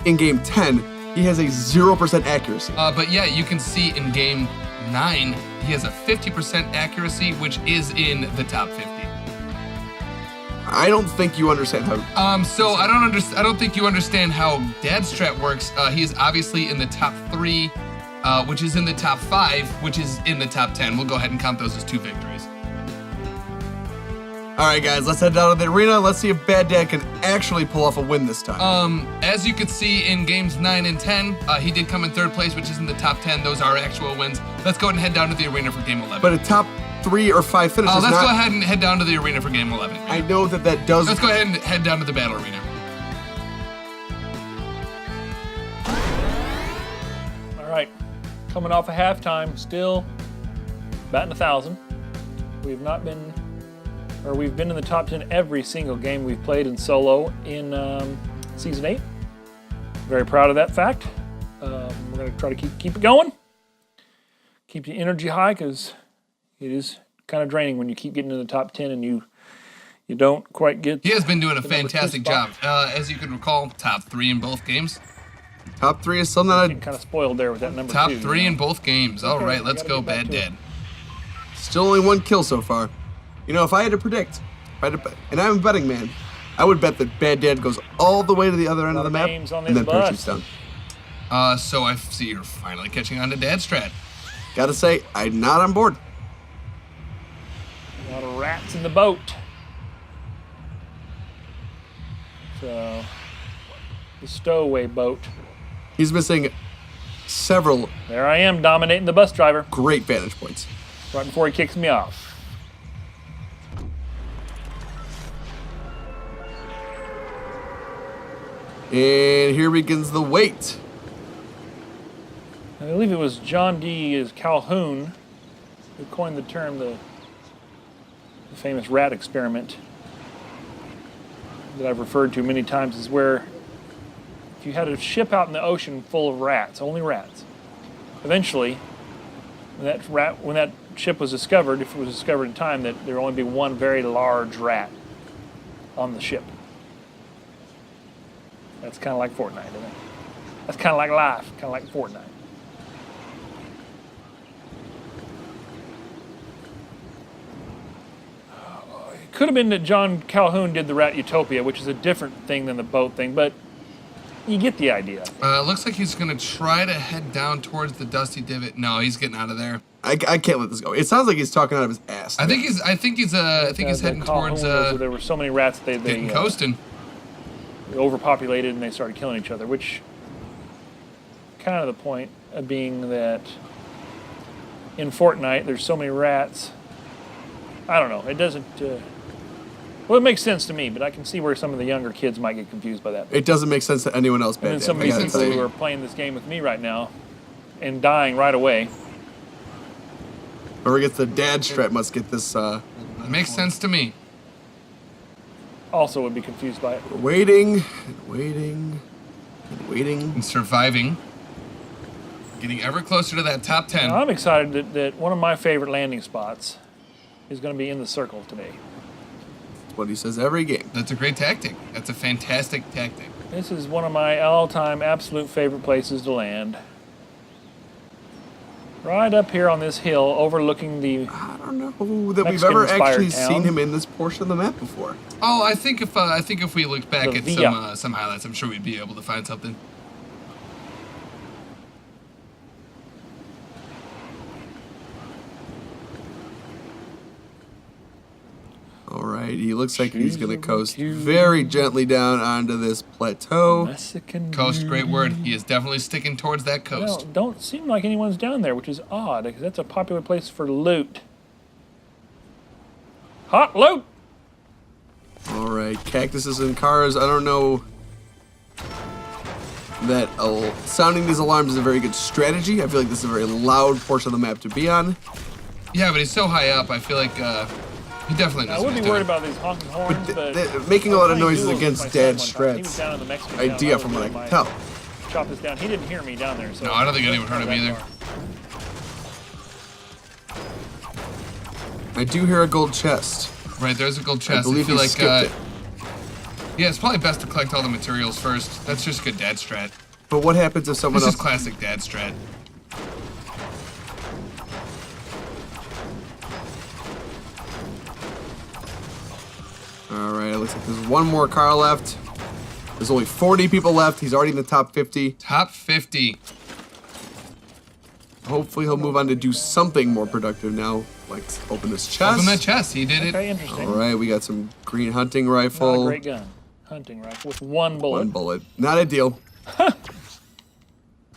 In game 10, he has a 0% accuracy. But yeah, you can see in game 9, he has a 50% accuracy, which is in the top 50. I don't think you understand how. So I don't think you understand how dad strat works. He is obviously in the top 3, which is in the top 5, which is in the top 10. We'll go ahead and count those as 2 victories. All right, guys, let's head down to the arena. Let's see if Bad Dad can actually pull off a win this time. As you could see in games 9 and 10, he did come in 3rd place, which is in the top 10. Those are actual wins. Let's go ahead and head down to the arena for game 11. But a top 3 or 5 finish is let's not... go ahead and head down to the arena for game 11. I know that does... Let's go ahead and head down to the battle arena. All right. Coming off of halftime, still batting 1,000. We've been in the top 10 every single game we've played in solo in season 8. Very proud of that fact. We're going to try to keep it going. Keep your energy high, because it is kind of draining when you keep getting in the top 10 and you don't quite get... He has been doing a fantastic job. As you can recall, top 3 in both games. Top 3 is something that I... kind of spoiled there with that number top 2. Top 3 in both games. All right, let's go, Bad Dad. Still only 1 kill so far. If I had to predict, and I'm a betting man, I would bet that Bad Dad goes all the way to the other end of the map and then parachutes down. So I see you're finally catching on to Dad strat. Gotta say, I'm not on board. A lot of rats in the boat. So, the stowaway boat. He's missing several... There I am, dominating the bus driver. Great vantage points. Right before he kicks me off. And here begins the wait. I believe it was John D. Calhoun who coined the term the famous rat experiment that I've referred to many times, is where if you had a ship out in the ocean full of rats, only rats, eventually when that ship was discovered, if it was discovered in time, that there would only be one very large rat on the ship. That's kind of like Fortnite, isn't it? That's kind of like life, kind of like Fortnite. It could have been that John Calhoun did the Rat Utopia, which is a different thing than the boat thing, but you get the idea. Looks like he's going to try to head down towards the Dusty Divot. No, he's getting out of there. I can't let this go. It sounds like he's talking out of his ass. I think he's heading towards there were so many rats they getting coasting. overpopulated and they started killing each other, which kind of the point of being that in Fortnite there's so many rats. I don't know. It doesn't. Well, it makes sense to me, but I can see where some of the younger kids might get confused by that. It doesn't make sense to anyone else. And then some of these people who are playing this game with me right now and dying right away. Whoever gets the dad strat must get this. Makes sense to me. Also would be confused by it. We're waiting. And surviving. Getting ever closer to that top 10. Now, I'm excited that one of my favorite landing spots is going to be in the circle today. That's what he says every game. That's a great tactic. That's a fantastic tactic. This is one of my all-time absolute favorite places to land. Right up here on this hill overlooking the... I don't know that we've Mexican ever actually inspired seen town. him in this portion of the map before. Oh, I think if we look back The at Villa. some highlights, I'm sure we'd be able to find something. All right, he looks like he's going to coast very gently down onto this plateau. Mexican... Coast, great word. He is definitely sticking towards that Well, coast. don't seem like anyone's down there, which is odd, because that's a popular place for loot. Hot loot! All right, cactuses and cars. I don't know that sounding these alarms is a very good strategy. I feel like this is a very loud portion of the map to be on. Yeah, but he's so high up. I feel like he definitely knows I what would he's be worried doing. about these honking horns, but Making a lot of I was noises playing duels against with my Dad's son one time. He was strats down in the Mexican idea town. from what I was can tell. Chop this down. He didn't hear me down there, so... No, I don't think anyone heard him either. I do hear a gold chest. Right, there's a gold chest. I believe feel he like skipped it. yeah, it's probably best to collect all the materials first. That's just good dad strat. But what happens if someone This is else... classic dad strat. All right, it looks like there's one more car left. There's only 40 people left. He's already in the top 50. Top 50. Hopefully he'll move on to do something more productive now, like open this chest. Open that chest. He did it. Okay, interesting. All right, we got some green hunting Not a rifle. great gun. Hunting rifle with one bullet. One bullet. Not ideal.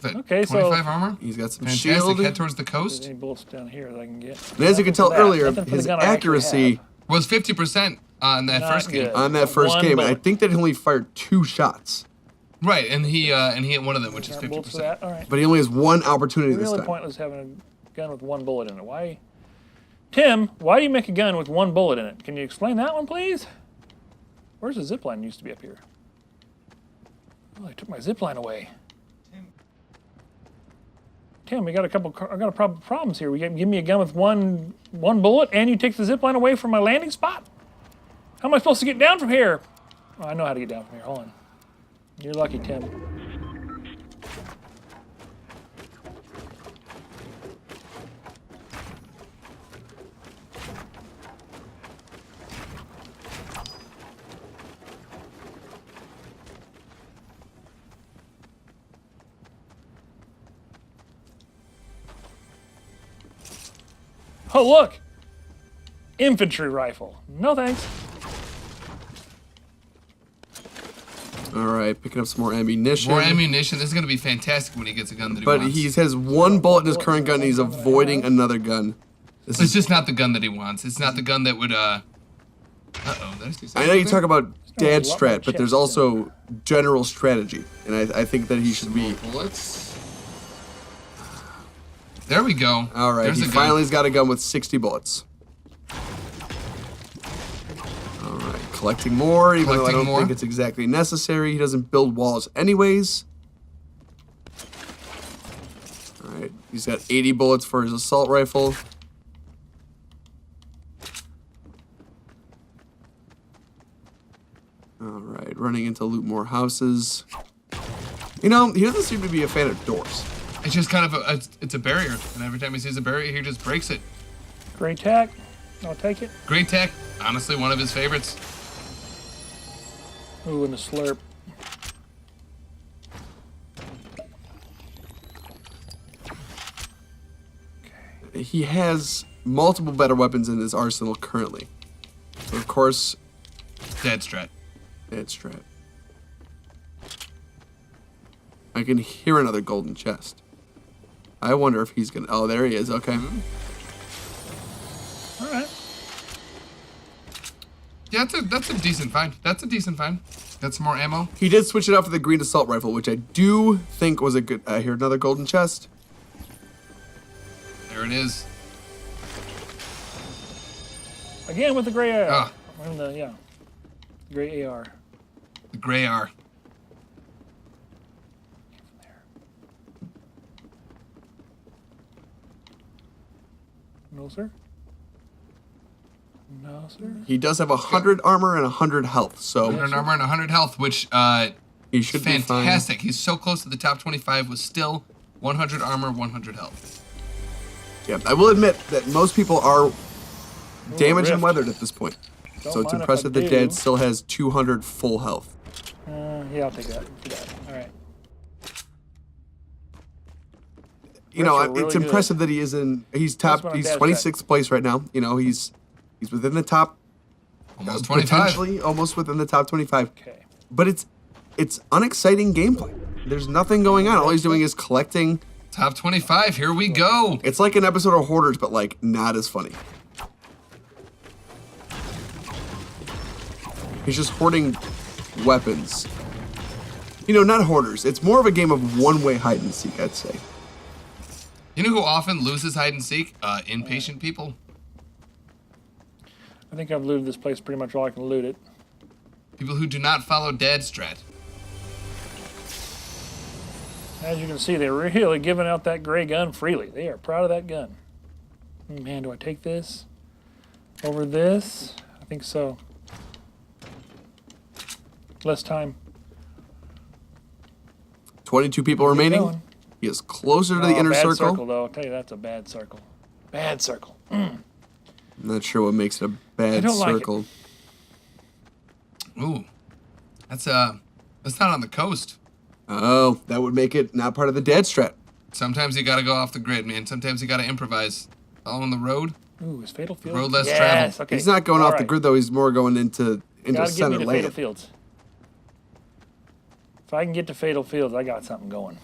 Okay, so- 25 armor. He's got some Fantastic. shield. Head towards the There's coast. any bullets down here that I can get. And as you can tell Nothing for that. earlier, Nothing for the his gun I actually accuracy have. Was 50% on that Not first game. good. on that first One game, and I bullet. think that he only fired 2 shots. Right, and he hit one of them, which is Aren't bullets for 50%. that? All right. But he only has one opportunity this Really time. pointless having a gun with one bullet in it. Why? Tim, why do you make a gun with one bullet in it? Can you explain that one, please? Where's the zip line used to be up here? Oh, they took my zip line away. Tim, we got a couple problems here. Give me a gun with one bullet, and you take the zip line away from my landing spot? How am I supposed to get down from here? Oh, I know how to get down from here. Hold on. You're lucky, Tim. Oh, look! Infantry rifle. No thanks. All right, picking up some more ammunition. More ammunition. This is going to be fantastic when he gets a gun that he But wants. he has one bullet in his current gun, and he's avoiding another gun. This It's is, just not the gun that he wants. It's not the gun that would, Uh-oh. Did I see I know you something? talk about dad a lot more strat, but there's chests also general strategy, and I think that he should be. Bullets. There we go. All right, There's he a gun. finally's got a gun with 60 bullets. All right, collecting more, even though I Collecting don't more. think it's exactly necessary. He doesn't build walls anyways. All right, he's got 80 bullets for his assault rifle. All right, running in to loot more houses. You know, he doesn't seem to be a fan of doors. It's just kind of it's a barrier, and every time he sees a barrier, he just breaks it. Great tack. I'll take it. Great tech. Honestly, one of his favorites. Ooh, and a slurp. he has multiple better weapons in his arsenal currently. So of course, Dead strat. it's strat. I can hear another golden chest. I wonder if he's gonna. Oh, there he is. Okay. All right. Yeah, that's a decent find. That's a decent find. Got some more ammo. He did switch it out for the green assault rifle, which I do think was a good. I hear another golden chest. There it is. Again with the gray AR. Ah. Gray AR. The gray R. No, sir. No, sir. He does have 100 armor and 100 health, so 100 armor and 100 health, which he should be fine. fantastic. He's so close to the top 25 with still 100 armor, 100 health. Yeah, I will admit that most people are damaged and rift. weathered at this point. Don't So it's mind if impressive I that do. Dad still has 200 full health. Yeah, I'll take that. For that. All right. You know, Rifts are it's really impressive that he is in. He's top. what I'm He's Dad's 26th place right now. You know, he's within the top. Almost 25. Potentially almost within the top 25. Okay. But it's unexciting gameplay. There's nothing going on. All he's doing is collecting. Top 25. Here we go. It's like an episode of Hoarders, but like not as funny. He's just hoarding weapons. You know, not hoarders. It's more of a game of one-way hide and seek, I'd say. You know who often loses hide and seek? Impatient people. I think I've looted this place pretty much all I can loot it. People who do not follow Dad's strat. As you can see, they're really giving out that gray gun freely. They are proud of that gun. Man, do I take this over this? I think so. Less time. 22 people remaining. going. He is closer to the inner bad circle. though. I'll tell you, that's a bad circle. Bad circle. I'm not sure what makes it a bad don't like it. circle. Ooh. That's not on the coast. Oh, that would make it not part of the Dad strat. Sometimes you gotta go off the grid, man. Sometimes you gotta improvise. Following the road. Ooh, is Fatal Fields? Road less yes, traveled. Okay. He's not going All off the right. grid though. He's more going into Gotta get me center to Fatal land. Fields. If I can get to Fatal Fields, I got something going.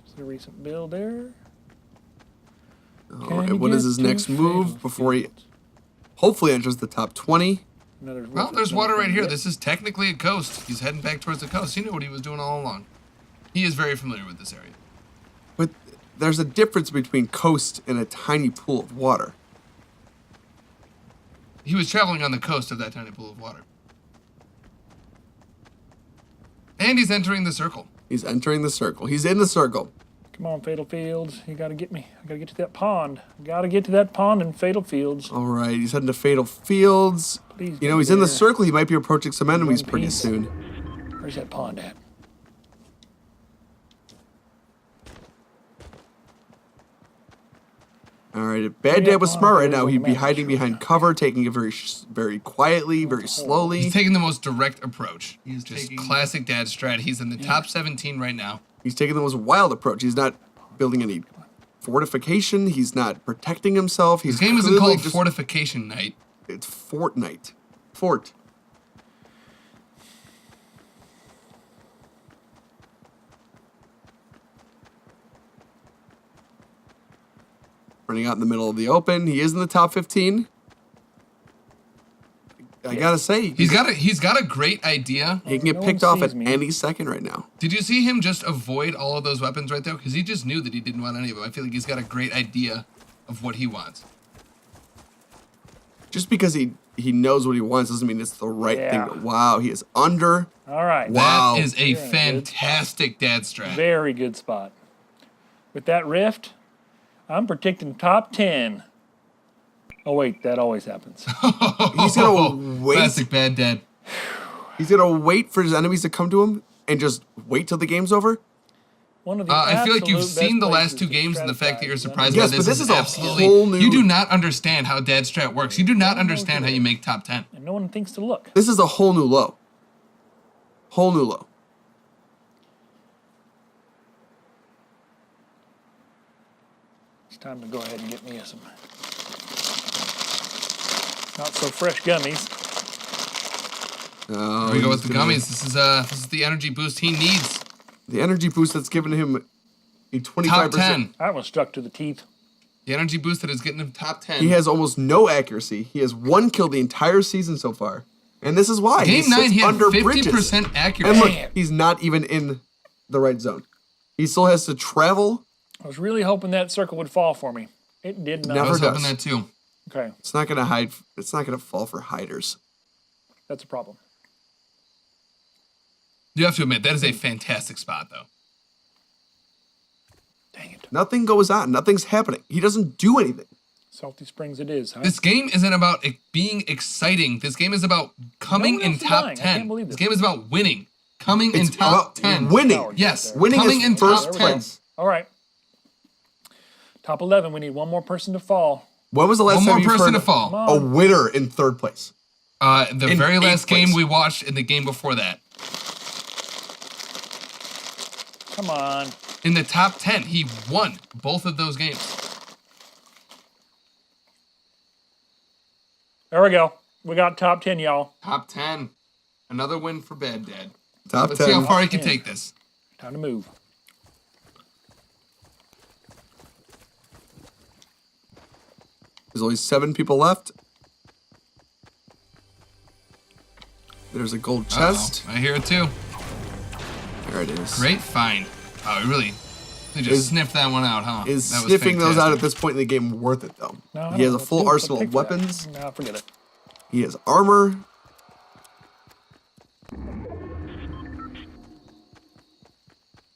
Is there a recent build there? All Can right, you what is get his to next move Fatal before he Fields? hopefully enters the top 20? Another Well, roof there's that's water been right here. lit. This is technically a coast. He's heading back towards the coast. He knew what he was doing all along. He is very familiar with this area. But there's a difference between coast and a tiny pool of water. He was traveling on the coast of that tiny pool of water. And he's entering the circle. He's entering the circle. He's in the circle. Come on, Fatal Fields. You gotta get me. I gotta get to that pond. I gotta get to that pond in Fatal Fields. All right, he's heading to Fatal Fields. Please You know, get he's in the there. circle. He might be approaching some enemies One pretty piece. soon. Where's that pond at? All right, if Bad Yeah, Dad was pond smart right is now, on the he'd be map, hiding sure. behind cover, taking it very quietly, very slowly. He's taking the most direct approach. He's just classic dad strat. He's in the top 17 right now. He's taking the most wild approach. He's not building any fortification. He's not protecting himself. He's This game isn't clearly called just, Fortification Night. It's Fortnite. Fort. Running out in the middle of the open. He is in the top 15. I gotta say, He's got a great idea. he can get No one picked off at sees me. any second right now. Did you see him just avoid all of those weapons right there? Because he just knew that he didn't want any of them. I feel like he's got a great idea of what he wants. Just because he knows what he wants doesn't mean it's the right Yeah. thing. Wow, he is under. All right. Wow. That is a Yeah, good. fantastic dad strat. Very good spot. With that rift, I'm predicting top 10. Oh, wait, that always happens. He's gonna wait. Classic bad dad. He's gonna wait for his enemies to come to him and just wait till the game's over. One of the I feel like you've absolute seen the best last places two to games and the fact that you're strategize surprised Yes, by but this this is a absolutely. whole new- You do not understand how dad strat works. You do not understand how you make top 10. And no one thinks to look. This is a whole new low. Whole new low. time to go ahead and get me some not so fresh gummies. Oh, Here we go with the gummies. This is the energy boost he needs. The energy boost that's given him a 25%. Top 10. That one stuck to the teeth. The energy boost that is getting him top 10. He has almost no accuracy. He has 1 kill the entire season so far. And this is why. Game 9, he had under 50% bridges. accuracy. And look, he's not even in the right zone. He still has to travel. I was really hoping that circle would fall for me. It did not. I was Never hoping does. that too. Okay, It's not gonna hide. It's not gonna fall for hiders. that's a problem. You have to admit, that is a fantastic spot, though. Dang it. Nothing goes on. Nothing's happening. He doesn't do anything. Salty Springs it is, huh? This game isn't about it being exciting. This game is about coming one in else is top lying. I 10. can't believe This this. game is about winning. Coming in It's top about 10. winning. Yes, Winning coming is in first top 10. place. All right. Top 11. We need one more person to fall. When was the last One time more you person heard to fall. Come on. a winner in 3rd place? The In very 8th last game place. we watched and the game before that. Come on. In the top 10, he won both of those games. There we go. We got top 10, y'all. Top 10. Another win for Bad Dad. Top Let's see how 10. far he can Yeah. take this. Time to move. There's only 7 people left. There's a gold chest. I hear it too. There it is. Great find. Oh, he really just sniffed that one out, huh? Is That was sniffing those out fantastic. at this point in the game worth it, though? No, I He has don't a know. full Let's arsenal pick of for that. weapons. No, forget it. He has armor.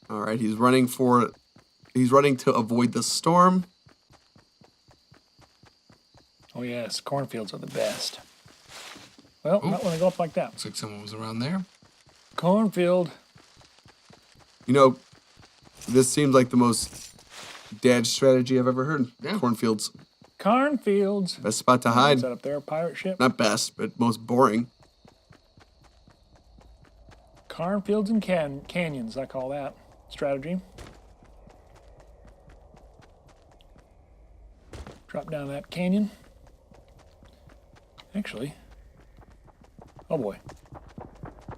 All right, he's running to avoid the storm. Oh, yes. Cornfields are the best. Well, not when they go up like that. Looks like someone was around there. Cornfield. You know, this seems like the most dad strategy I've ever heard. Yeah. Cornfields, Cornfields. best spot to Is hide. that up there a pirate ship? Not best, but most boring. Cornfields and canyons, I call that strategy. Drop down that canyon. Actually, oh boy.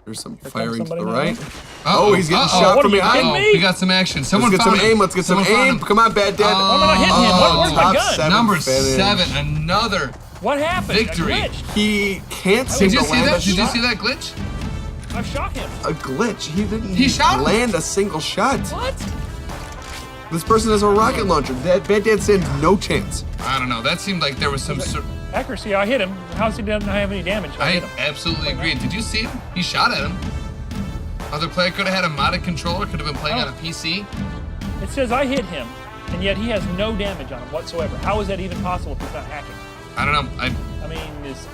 There's some comes firing to the somebody now. right. Oh, he's getting shot What from are you behind. kidding me? We got some action. Someone Let's get some found him. aim. Let's get some Someone found aim. him. Come on, Bad Dad. Why am I not hitting him? Where's my top gun? 7 Number finish. 7, another. What happened? Victory. I glitched. He can't seem Did you to see land that? a Did you shot. see that glitch? I shot him. A glitch. He didn't He shot him? land a single shot. What? This person has a rocket launcher. Bad Dad stands no chance. I don't know. That seemed like there was some sort. Accuracy, I hit him. How's he doesn't have any damage? I I hit him. absolutely agree. Did you see him? He shot at him. Other player could have had a modded controller, could have been playing on a PC. It says I hit him, and yet he has no damage on him whatsoever. How is that even possible if he's not hacking? I don't know. I mean,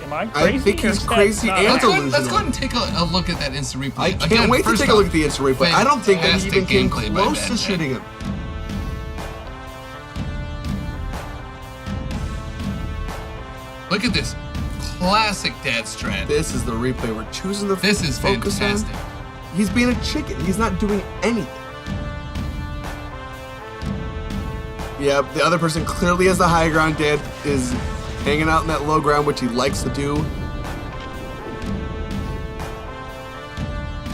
am I crazy? think or he's is that crazy not and Let's go, hacking? ahead, let's go ahead and take a look at that instant replay. I can't Again, wait to first take a off, look at the instant replay. I don't think that he even fantastic came gameplay by close Bad to Dad. shooting him. Look at this. Classic dad strat. This is the replay we're choosing to This is focus fantastic. on. He's being a chicken. He's not doing anything. Yeah, the other person clearly has the high ground. Dad is hanging out in that low ground, which he likes to do.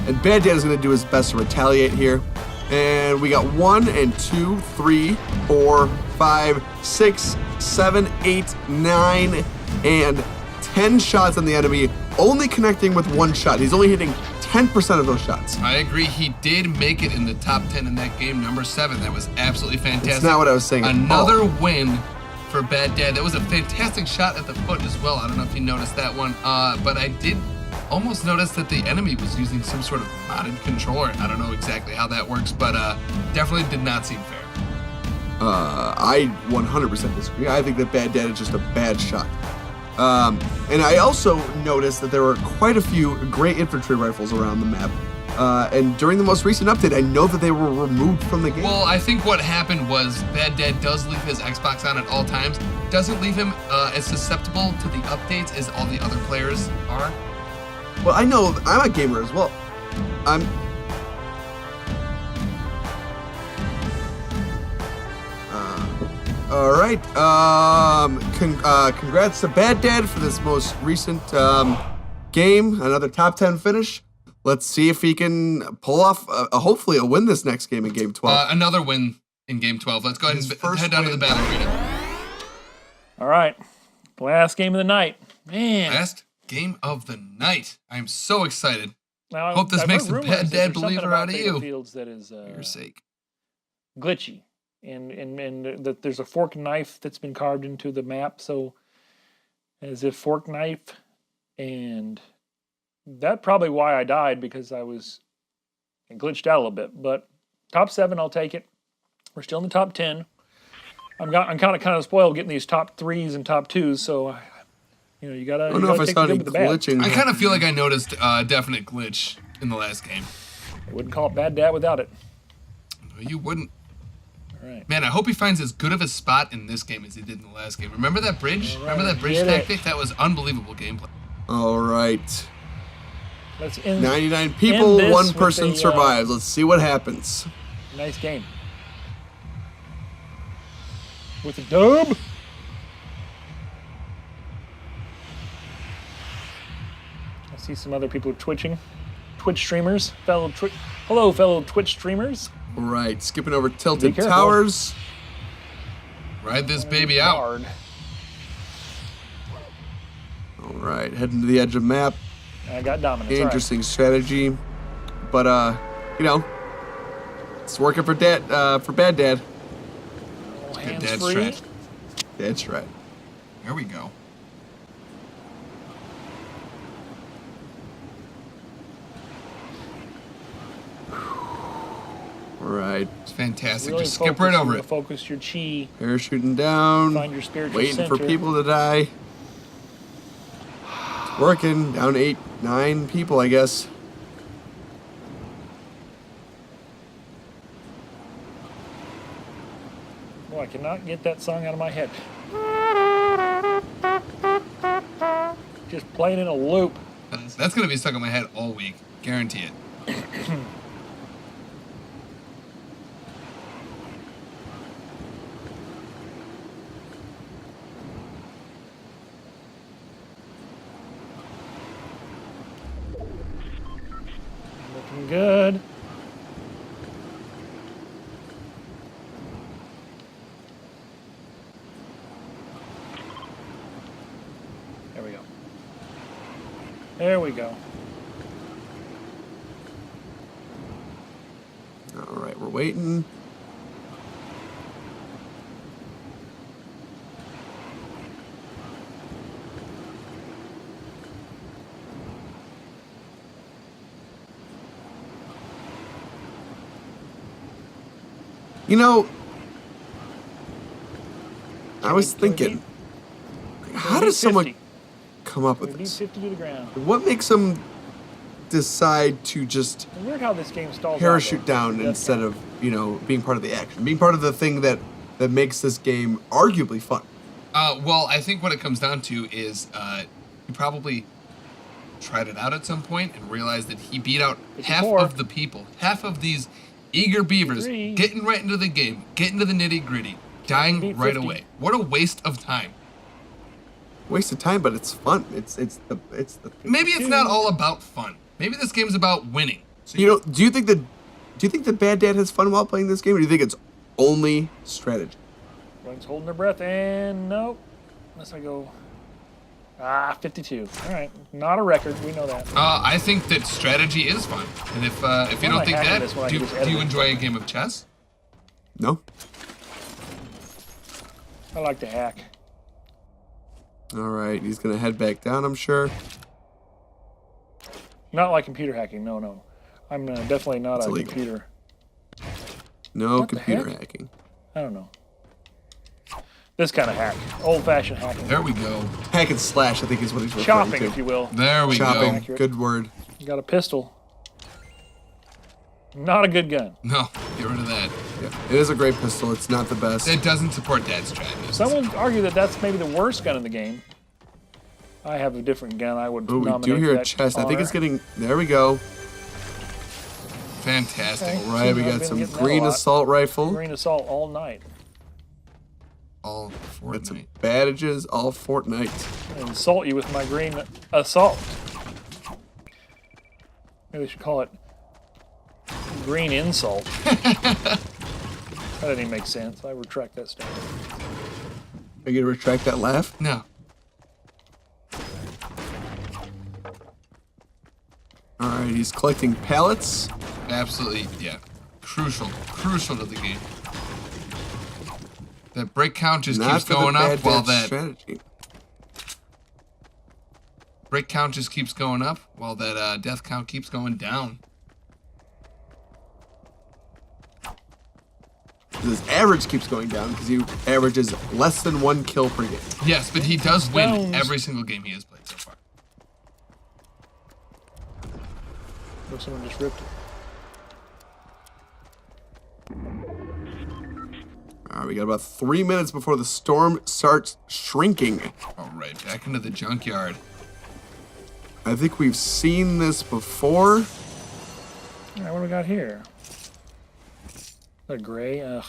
And Bad Dad is going to do his best to retaliate here. And we got 1 and 2, 3, 4, 5, 6, 7, 8, 9, and 10 shots on the enemy, only connecting with 1 shot. He's only hitting 10% of those shots. I agree. He did make it in the top 10 in that game, number 7. That was absolutely fantastic. That's not what I was saying at Another all. win for Bad Dad. That was a fantastic shot at the foot as well. I don't know if you noticed that one, but I did almost notice that the enemy was using some sort of modded controller. I don't know exactly how that works, but definitely did not seem fair. I 100% disagree. I think that Bad Dad is just a bad shot. And I also noticed that there were quite a few great infantry rifles around the map. And during the most recent update, I know that they were removed from the game. Well, I think what happened was Bad Dad does leave his Xbox on at all times. Doesn't leave him as susceptible to the updates as all the other players are. Well, I know I'm a gamer as well. All right. Congrats to Bad Dad for this most recent game. Another top 10 finish. Let's see if he can pull off, hopefully, a win this next game in Game 12. Another win in Game 12. Let's go ahead and head down to the battle arena. All right. Last game of the night. Man. Last game of the night. I'm so excited. Now, Hope this I've makes heard the rumors Bad that Dad there's something believer about out of Beta you. Fields that is For your sake. glitchy. And that there's a fork knife that's been carved into the map. So, as if fork knife. And that's probably why I died, because I glitched out a little bit. But top 7, I'll take it. We're still in the top 10. I'm kind of spoiled getting these top 3s and top 2s. So, you gotta. I don't know if I saw any glitching. I kind of feel like I noticed a definite glitch in the last game. I wouldn't call it Bad Dad without it. No, you wouldn't. All right. Man, I hope he finds as good of a spot in this game as he did in the last game. Remember that bridge? Right, Remember that bridge tactic? That was unbelievable gameplay. All right. Let's end 99 people, this 1 with person a, survives. Let's see what happens. Nice game. With a dub. I see some other people twitching. Twitch streamers. Hello, fellow Twitch streamers. All right, skipping over Tilted careful. Towers. Ride this baby out. Hard. All right, heading to the edge of map. I got dominance. Interesting strategy, but it's working for Bad Dad. All right. Good Hands dad's free. strat. That's right. There we go. All right, It's fantastic. Really Just skip right over it. Focus your chi. parachuting down. Find your spiritual Waiting center. for people to die. It's working. Down 8, 9 people, I guess. Oh, I cannot get that song out of my head. Just playing in a loop. That's going to be stuck in my head all week. Guarantee it. Looking good. There we go. There we go. All right, we're waiting. I was thinking, how does someone come up with We need this? 50 to the ground. What makes them decide to just It's weird how this game stalls out, parachute though. down Death instead count. of, being part of the action, being part of the thing that makes this game arguably fun? Well, I think what it comes down to is he probably tried it out at some point and realized that he beat out half 54. of the people, half of these eager beavers 53. getting right into the game, getting to the nitty gritty, dying Beat right 50. away. What a waste of time. Waste of time, but it's fun. It's the Maybe it's not all about fun. Maybe this game's about winning. So do you think the Bad Dad has fun while playing this game, or do you think it's only strategy? Everyone's holding their breath, and nope. Unless I go... 52. All right. Not a record. We know that. I think that strategy is fun. And if you Why am don't I think hacking that, this when I do can just edit you it? enjoy a game of chess? No. I like to hack. All right, he's gonna head back down, I'm sure. Not like computer hacking. No. I'm definitely not It's a illegal. computer. No What the computer heck? hacking. I don't know. This kind of hack. Old-fashioned hacking. There we go. Hack and slash, I think, is what he's referring Chopping, to. if you will. There we Chopping, go. good word. You got a pistol. Not a good gun. No, get rid of that. Yeah, it is a great pistol. It's not the best. It doesn't support dad's strat. Some would argue that that's maybe the worst gun in the game. I have a different gun. I would Ooh, we nominate do hear for a that chest. I think it's honor. getting. There we go. Fantastic. Okay. All right, we I've got been some getting that a green lot. assault rifle. Green assault all night. all That's Fortnite. Badages all Fortnite. I'm gonna insult you with my green assault. Maybe they should call it green insult. That didn't even make sense. I retract that statement. Are you gonna retract that laugh? No. All right, he's collecting pallets. Absolutely, yeah. Crucial to the game. That break count just Not keeps for the going up bad while dad that strategy. break count just keeps going up while that death count keeps going down. His average keeps going down because he averages less than 1 kill per game. Yes, but he does win Stones. every single game he has played so far. Or someone just ripped it. All right, we got about 3 minutes before the storm starts shrinking. All right, back into the junkyard. I think we've seen this before. All right, what do we got here? A gray. Ugh.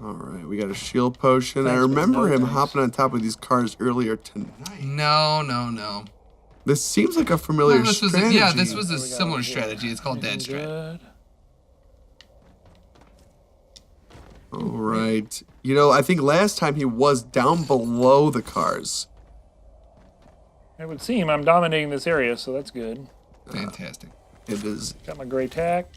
All right, we got a shield potion. I Thanks, but remember no him thanks. hopping on top of these cars earlier tonight. No. This seems like a familiar No, this was strategy. this was a What do we got similar over here? strategy. It's called Dead Anything Strat. good? All right. You know, I think last time he was down below the cars. It would seem I'm dominating this area, so that's good. Fantastic. It is. Got my gray tack.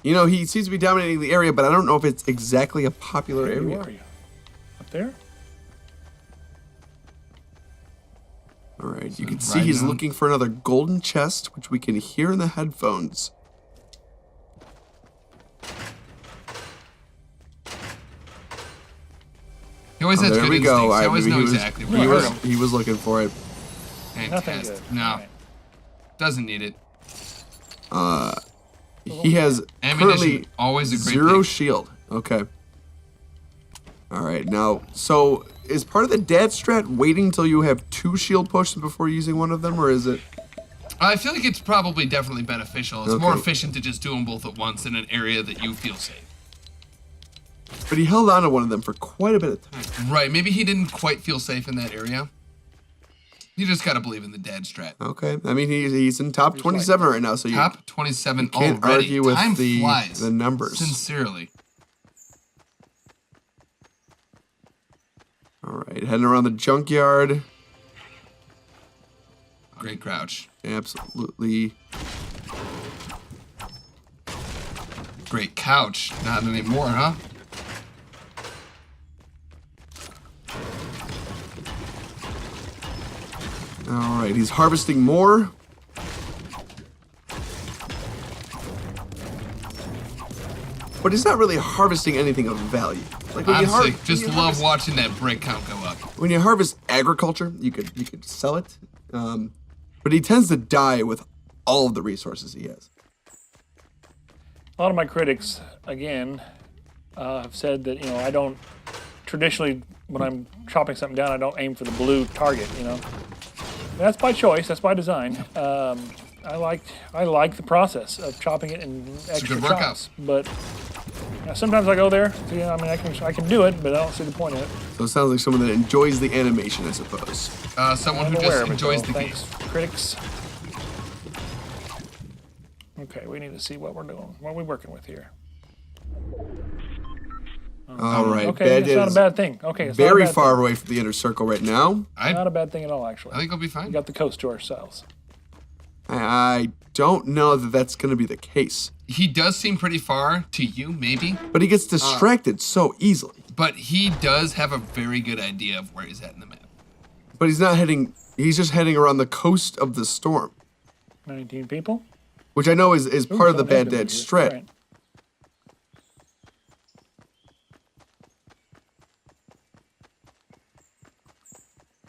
You know, he seems to be dominating the area, but I don't know if it's exactly a popular Where area. are you? Up there? All right, you So can see right he's now- looking for another golden chest, which we can hear in the headphones. He always has There good we go. instincts. He always knows was, exactly where he to was, go. he was looking for it. Nothing Fantastic. good. No, All right. doesn't need it. He has Ammunition, currently always a great 0 pick. shield. Okay. All right, now, so is part of the dad strat waiting until you have 2 shield potions before using one of them, or is it? I feel like it's probably definitely beneficial. It's more Okay. efficient to just do them both at once in an area that you feel safe. But he held on to one of them for quite a bit of time. Right, maybe he didn't quite feel safe in that area. You just gotta believe in the dad strat. Okay, I mean he's in top 27 right now, so you Top 27 can't already. argue with Time the flies. numbers. Sincerely. All right, heading around the junkyard. Great crouch. Absolutely. Great couch. Not anymore, huh? All right, he's harvesting more. But he's not really harvesting anything of value. Like when Honestly, when just you love harvest- watching that break count go up. When you harvest agriculture, you could sell it, but he tends to die with all of the resources he has. A lot of my critics, again, have said that, you know, I don't traditionally, when I'm chopping something down, I don't aim for the blue target, you know. That's by choice, that's by design. I like the process of chopping it in extra good workout. chops, but sometimes I go there. So, yeah, I mean, I can do it, but I don't see the point in it. So it sounds like someone that enjoys the animation, I suppose. Someone I'm who aware just of it, enjoys though. the game. Thanks, critics. Okay, we need to see what we're doing. What are we working with here? All right, Okay, Bad it's not a is bad thing. Okay, it's not very a bad far away from the inner circle right now. I Not a bad thing at all, actually. think he'll be We fine. got the coast to ourselves. I don't know that that's going to be the case, He does seem pretty far to you, maybe, but he gets distracted so easily. but he does have a very good idea of where he's at in the map. But he's not heading. He's just heading around the coast of the storm, 19 people. which I know is part of the Ooh, Bad something Dad here. strat. Right.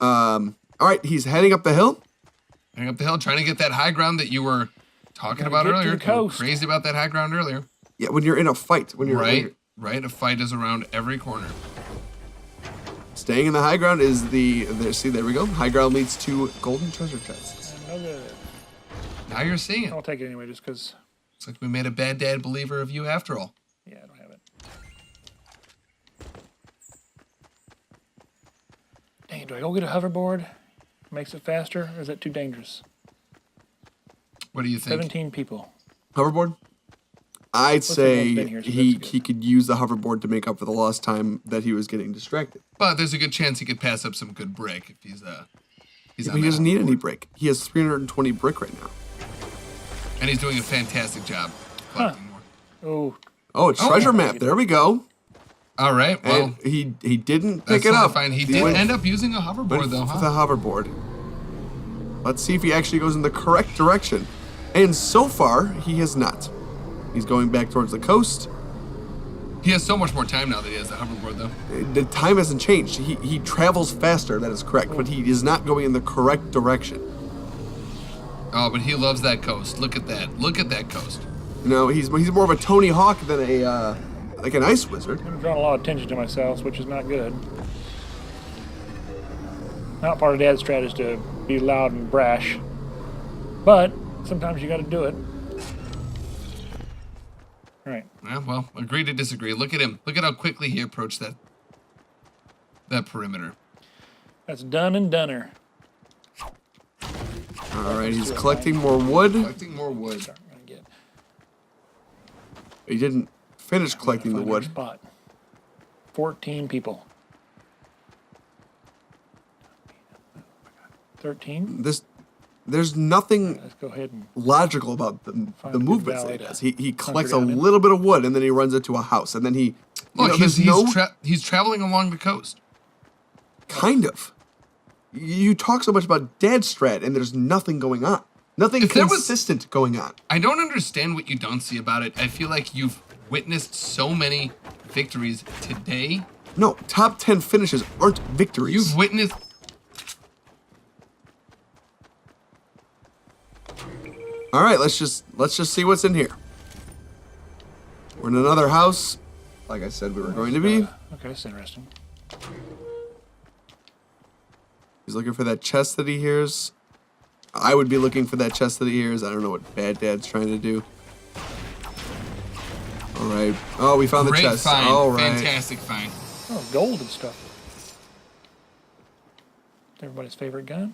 All right, he's heading up the hill. Heading up the hill, trying to get that high ground that you were talking Gotta about get to earlier. the coast. Crazy about that high ground earlier. Yeah, when you're in a fight, when you're Right. A fight is around every corner. staying in the high ground is there. See, there we go. High ground leads to golden treasure chests. No good. Now you're seeing it. I'll take it anyway, just because. Looks like we made a bad dad believer of you after all. Yeah, I don't have it. do I go get a hoverboard? Makes it faster, or is that too dangerous? What do you think? 17 people. Hoverboard? I'd say been here, so he that's good. he could use the hoverboard to make up for the lost time that he was getting distracted. But there's a good chance he could pass up some good break if he's But on he doesn't that need any hoverboard. brick. He has 320 brick right now. And he's doing a fantastic job collecting more. Oh, Oh, treasure map. There we go. All right, well, And he didn't that's pick it totally up. fine. He did went end up using a hoverboard, though, with huh? the hoverboard. Let's see if he actually goes in the correct direction. And so far, he has not. He's going back towards the coast. He has so much more time now that he has the hoverboard, though. The time hasn't changed. He travels faster, that is correct, but he is not going in the correct direction. Oh, but he loves that coast. Look at that. Look at that coast. You know, he's more of a Tony Hawk than a like an ice wizard. I'm drawing a lot of attention to myself, which is not good. Not part of Dad's strategy to be loud and brash, but sometimes you got to do it. All right. Yeah, well, agree to disagree. Look at him. Look at how quickly he approached that perimeter. That's done and doneer. All right, he's collecting more wood. Collecting more wood. I'm gonna get He didn't finish collecting the find our wood. spot. 14 people. 13. There's nothing Let's go ahead and logical about the Find a good movements that he valley does. to He collects a hunker down in. little bit of wood and then he runs into a house and then he. Look, there's he's traveling along the coast. kind of. You talk so much about Dad strat and there's nothing going on. Nothing If there was- consistent going on. I don't understand what you don't see about it. I feel like you've witnessed so many victories today. No, top 10 finishes aren't victories. You've witnessed. All right, let's just see what's in here. We're in another house, like I said we were going to be. Okay, that's interesting. He's looking for that chest that he hears. I would be looking for that chest that he hears. I don't know what Bad Dad's trying to do. All right. Oh, we found Great the chest. find. All right. Fantastic find. Oh, gold and stuff. Everybody's favorite gun.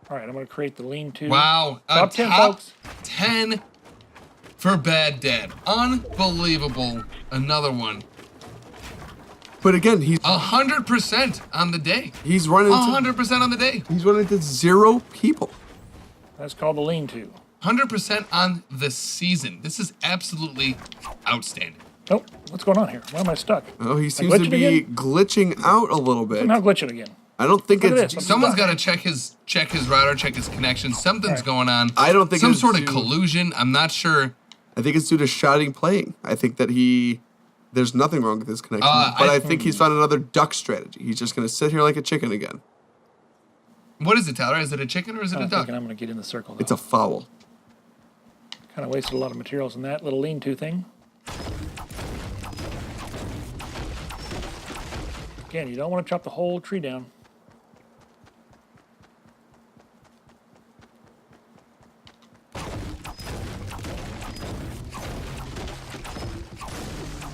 All right, I'm going to create the lean-to. Wow. A Top 10, top folks. 10 for Bad Dad. Unbelievable. Another one. But again, he's 100% on the day. running into 100% on the day. he's running into 0 people. That's called the lean-to. 100% on the season. This is absolutely outstanding. Oh, what's going on here? Why am I stuck? Oh, he Am I seems to glitching be again? glitching out a little bit. I'm now glitching again. I don't think Look at it's. this. Someone's got to check his router, check his connection. Something's Right. going on. I don't think some it's sort of due- collusion. I'm not sure. I think it's due to shoddy playing. I think that there's nothing wrong with his connection. But I think he's found another duck strategy. He's just going to sit here like a chicken again. What is it, Tyler? Is it a chicken or is it a I'm duck? thinking I'm going to get in the circle. Though. It's a foul. Kind of wasted a lot of materials in that little lean-to thing. Again, you don't want to chop the whole tree down.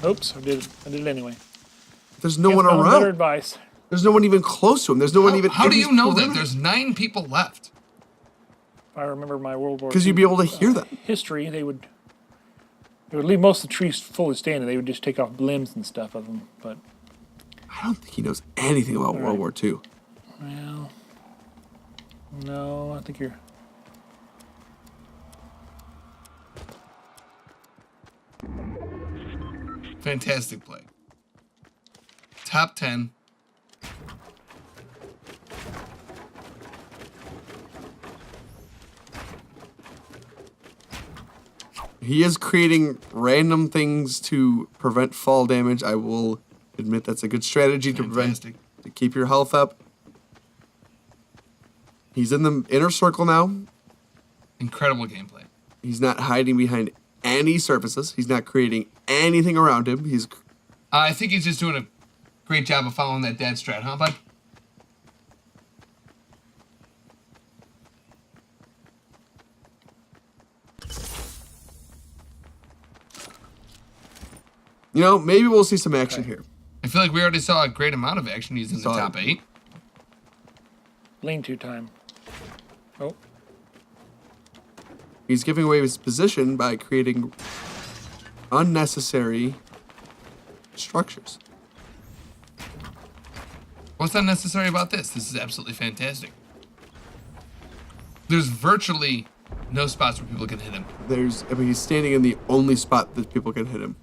Oops, I did it anyway. There's no Guess one found Better around. advice. There's no one even close to him. There's no one even. How in do his you know that? perimeter. There's 9 people left. If I remember my World War Because you'd be able to hear them. history, they would leave most of the trees fully standing. They would just take off limbs and stuff of them. But I don't think he knows anything about World right. War II. well, no, I think you're. Fantastic play. Top 10. He is creating random things to prevent fall damage. I will admit that's a good strategy to Fantastic. prevent to keep your health up. He's in the inner circle now. Incredible gameplay. He's not hiding behind any surfaces. He's not creating anything around him. He's I think he's just doing a Great job of following that dad strat, huh, bud? You know, maybe we'll see some action here. I feel like we already saw a great amount of action. He's in the top 8. Lean-to time. Oh. He's giving away his position by creating unnecessary structures. What's unnecessary about this? This is absolutely fantastic. There's virtually no spots where people can hit him. I mean, he's standing in the only spot that people can hit him.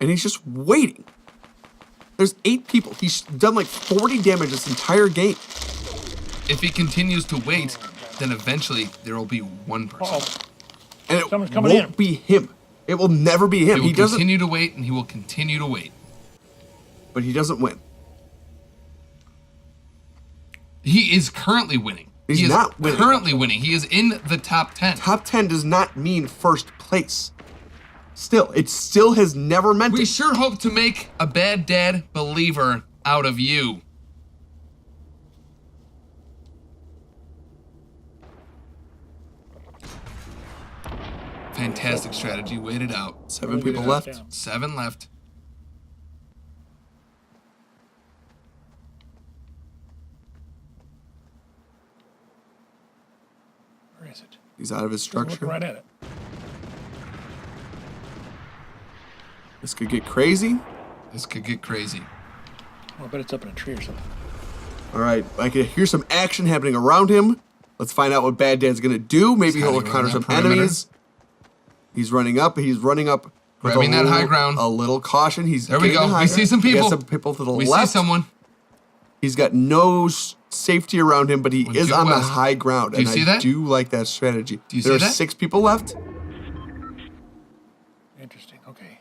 And he's just waiting. There's 8 people. He's done like 40 damage this entire game. If he continues to wait, then eventually there will be one person. And it Someone's coming won't in. be him. It will never be him. He will doesn't. continue to wait, and he will continue to wait. But he doesn't win. He is currently winning. He's He is not winning. currently winning. He is in the top 10. Top 10 does not mean first place. Still, it still has never meant We it. sure hope to make a bad dad believer out of you. Fantastic strategy. Wait it out. 7 people left. 7 left. Where is it? He's out of his Looking structure. right at it. This could get crazy. This could get crazy. Oh, I bet it's up in a tree or something. All right, I can hear some action happening around him. Let's find out what Bad Dad's gonna do. Maybe He's he'll hiding encounter around some that perimeter. enemies. He's running up. He's running up. with Grabbing that high little- ground. A little caution. He's There we getting go. high We see ground. some He people. got some people to the We left. see someone. He's got no safety around him, but he One is to on the west. high ground. Do you and see I that? do like that strategy. Do you there see are that? 6 people left. Interesting. Okay.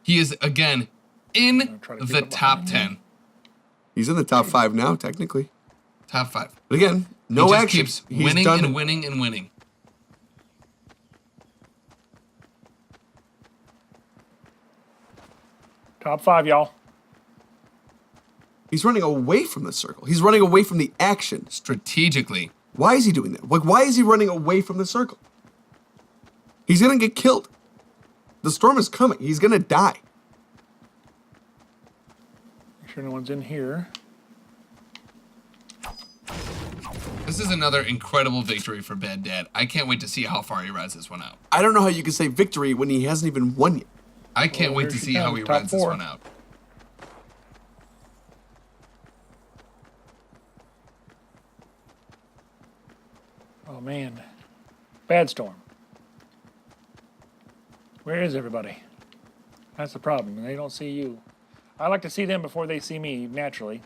He is, again, in try to the get top behind 10. He's in the top 5 now, technically. Top 5. But again, no he just action. keeps He's winning done. and winning and winning. Top 5, y'all. He's running away from the circle. He's running away from the action. Strategically. Why is he doing that? Like, why is he running away from the circle? He's gonna get killed. The storm is coming. He's gonna die. Make sure no one's in here. This is another incredible victory for Bad Dad. I can't wait to see how far he rides this one out. I don't know how you can say victory when he hasn't even won yet. I can't Well, wait here to she see how comes, he top rides this 4. one out. Oh, man. Bad storm. Where is everybody? That's the problem. They don't see you. I like to see them before they see me, naturally.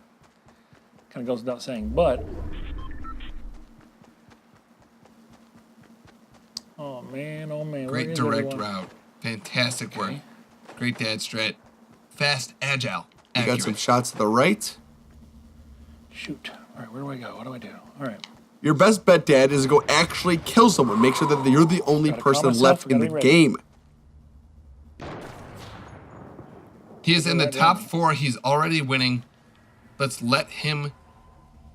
Kind of goes without saying, but... Oh, man. Oh, man. Where Great is direct everyone? route. Fantastic work. Great dad strat. Fast, agile, You got some accurate. shots to the right. Shoot. All right, where do I go? What do I do? All right. Your best bet, Dad, is to go actually kill someone. Make sure that you're the only Gotta calm person myself, left in gotta the be ready. game. He is in the Right top down. 4. He's already winning. Let's let him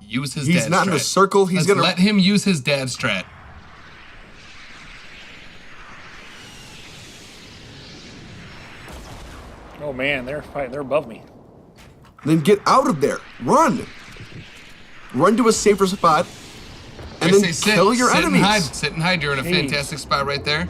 use his He's dad not strat. in the circle. He's Let's gonna let him use his dad strat. Oh, man. They're fighting. They're above me. then get out of there. Run. Run to a safer spot, and I then say sit, kill your sit enemies. And hide. Sit and hide. You're in a Jeez. fantastic spot right there.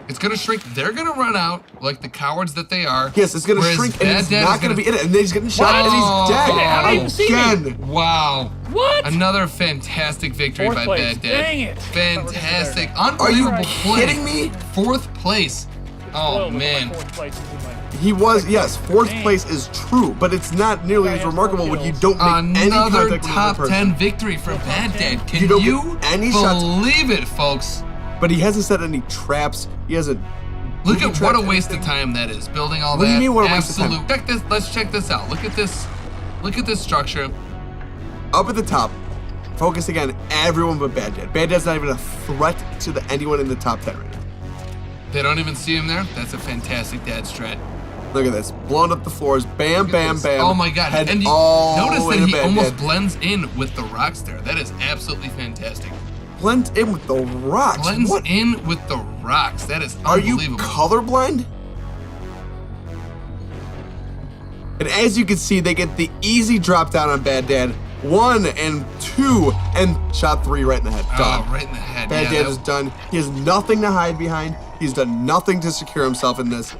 It's gonna shrink. They're gonna run out like the cowards that they are. Yes, it's gonna whereas shrink, and Bad it's Dad not is gonna be in it. And then he's getting shot, and Oh. he's dead. How did he even see me? Again. Wow. What? Another fantastic victory Fourth by place. Bad Dad. Dang it. Fantastic. Are you Unbelievable play. kidding me? 4th place. Oh, Well, with my man. fourth place is in my- He was, yes, 4th Dang. place is true, but it's not nearly Guy as has remarkable 4 when you kills. don't make any Another contact with top another 10 person. victory for Bad Dad. Can You don't you get any shots. believe it, folks? But he hasn't set any traps. He hasn't. Look He at what trapped a waste of anything. time that is. Building all What do that. you mean, what a waste of time? Absolute. Check this. Let's check this out. Look at this. Look at this structure. Up at the top, focusing on everyone but Bad Dad. Bad Dad's not even a threat to anyone in the top 10 right now. They don't even see him there. That's a fantastic dad strat. Look at this. Blowing up the floors. Bam, bam, bam. Oh my god. Head And you all notice the way that to he Bad almost Dad. blends in with the rocks there. That is absolutely fantastic. Blends in with the rocks. Blends What? in with the rocks. That is Are you unbelievable. colorblind? And as you can see, they get the easy drop down on Bad Dad. 1 and 2, and shot 3 right in the head. Done. Oh, right in the head. Bad Yeah, Dad is done. He has nothing to hide behind. He's done nothing to secure himself in this.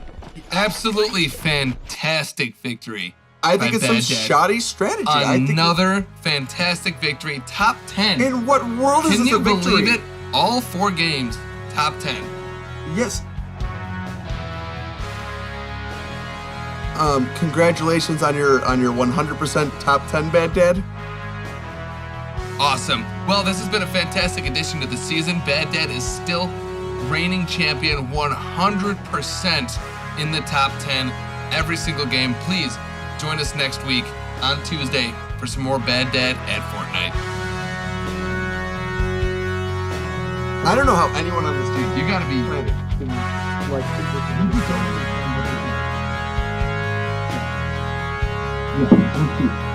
absolutely fantastic victory. I think by it's some Bad Dad. shoddy strategy. I think Another fantastic victory. Top 10. in what world is Can this you a victory? believe it? All 4 games, top 10. Yes. Congratulations on your 100% top 10, Bad Dad. Awesome. Well, this has been a fantastic addition to the season. Bad Dad is still reigning champion 100% in the top 10 every single game. Please join us next week on Tuesday for some more Bad Dad at Fortnite. I don't know how anyone on this team You gotta be. planet can like think this.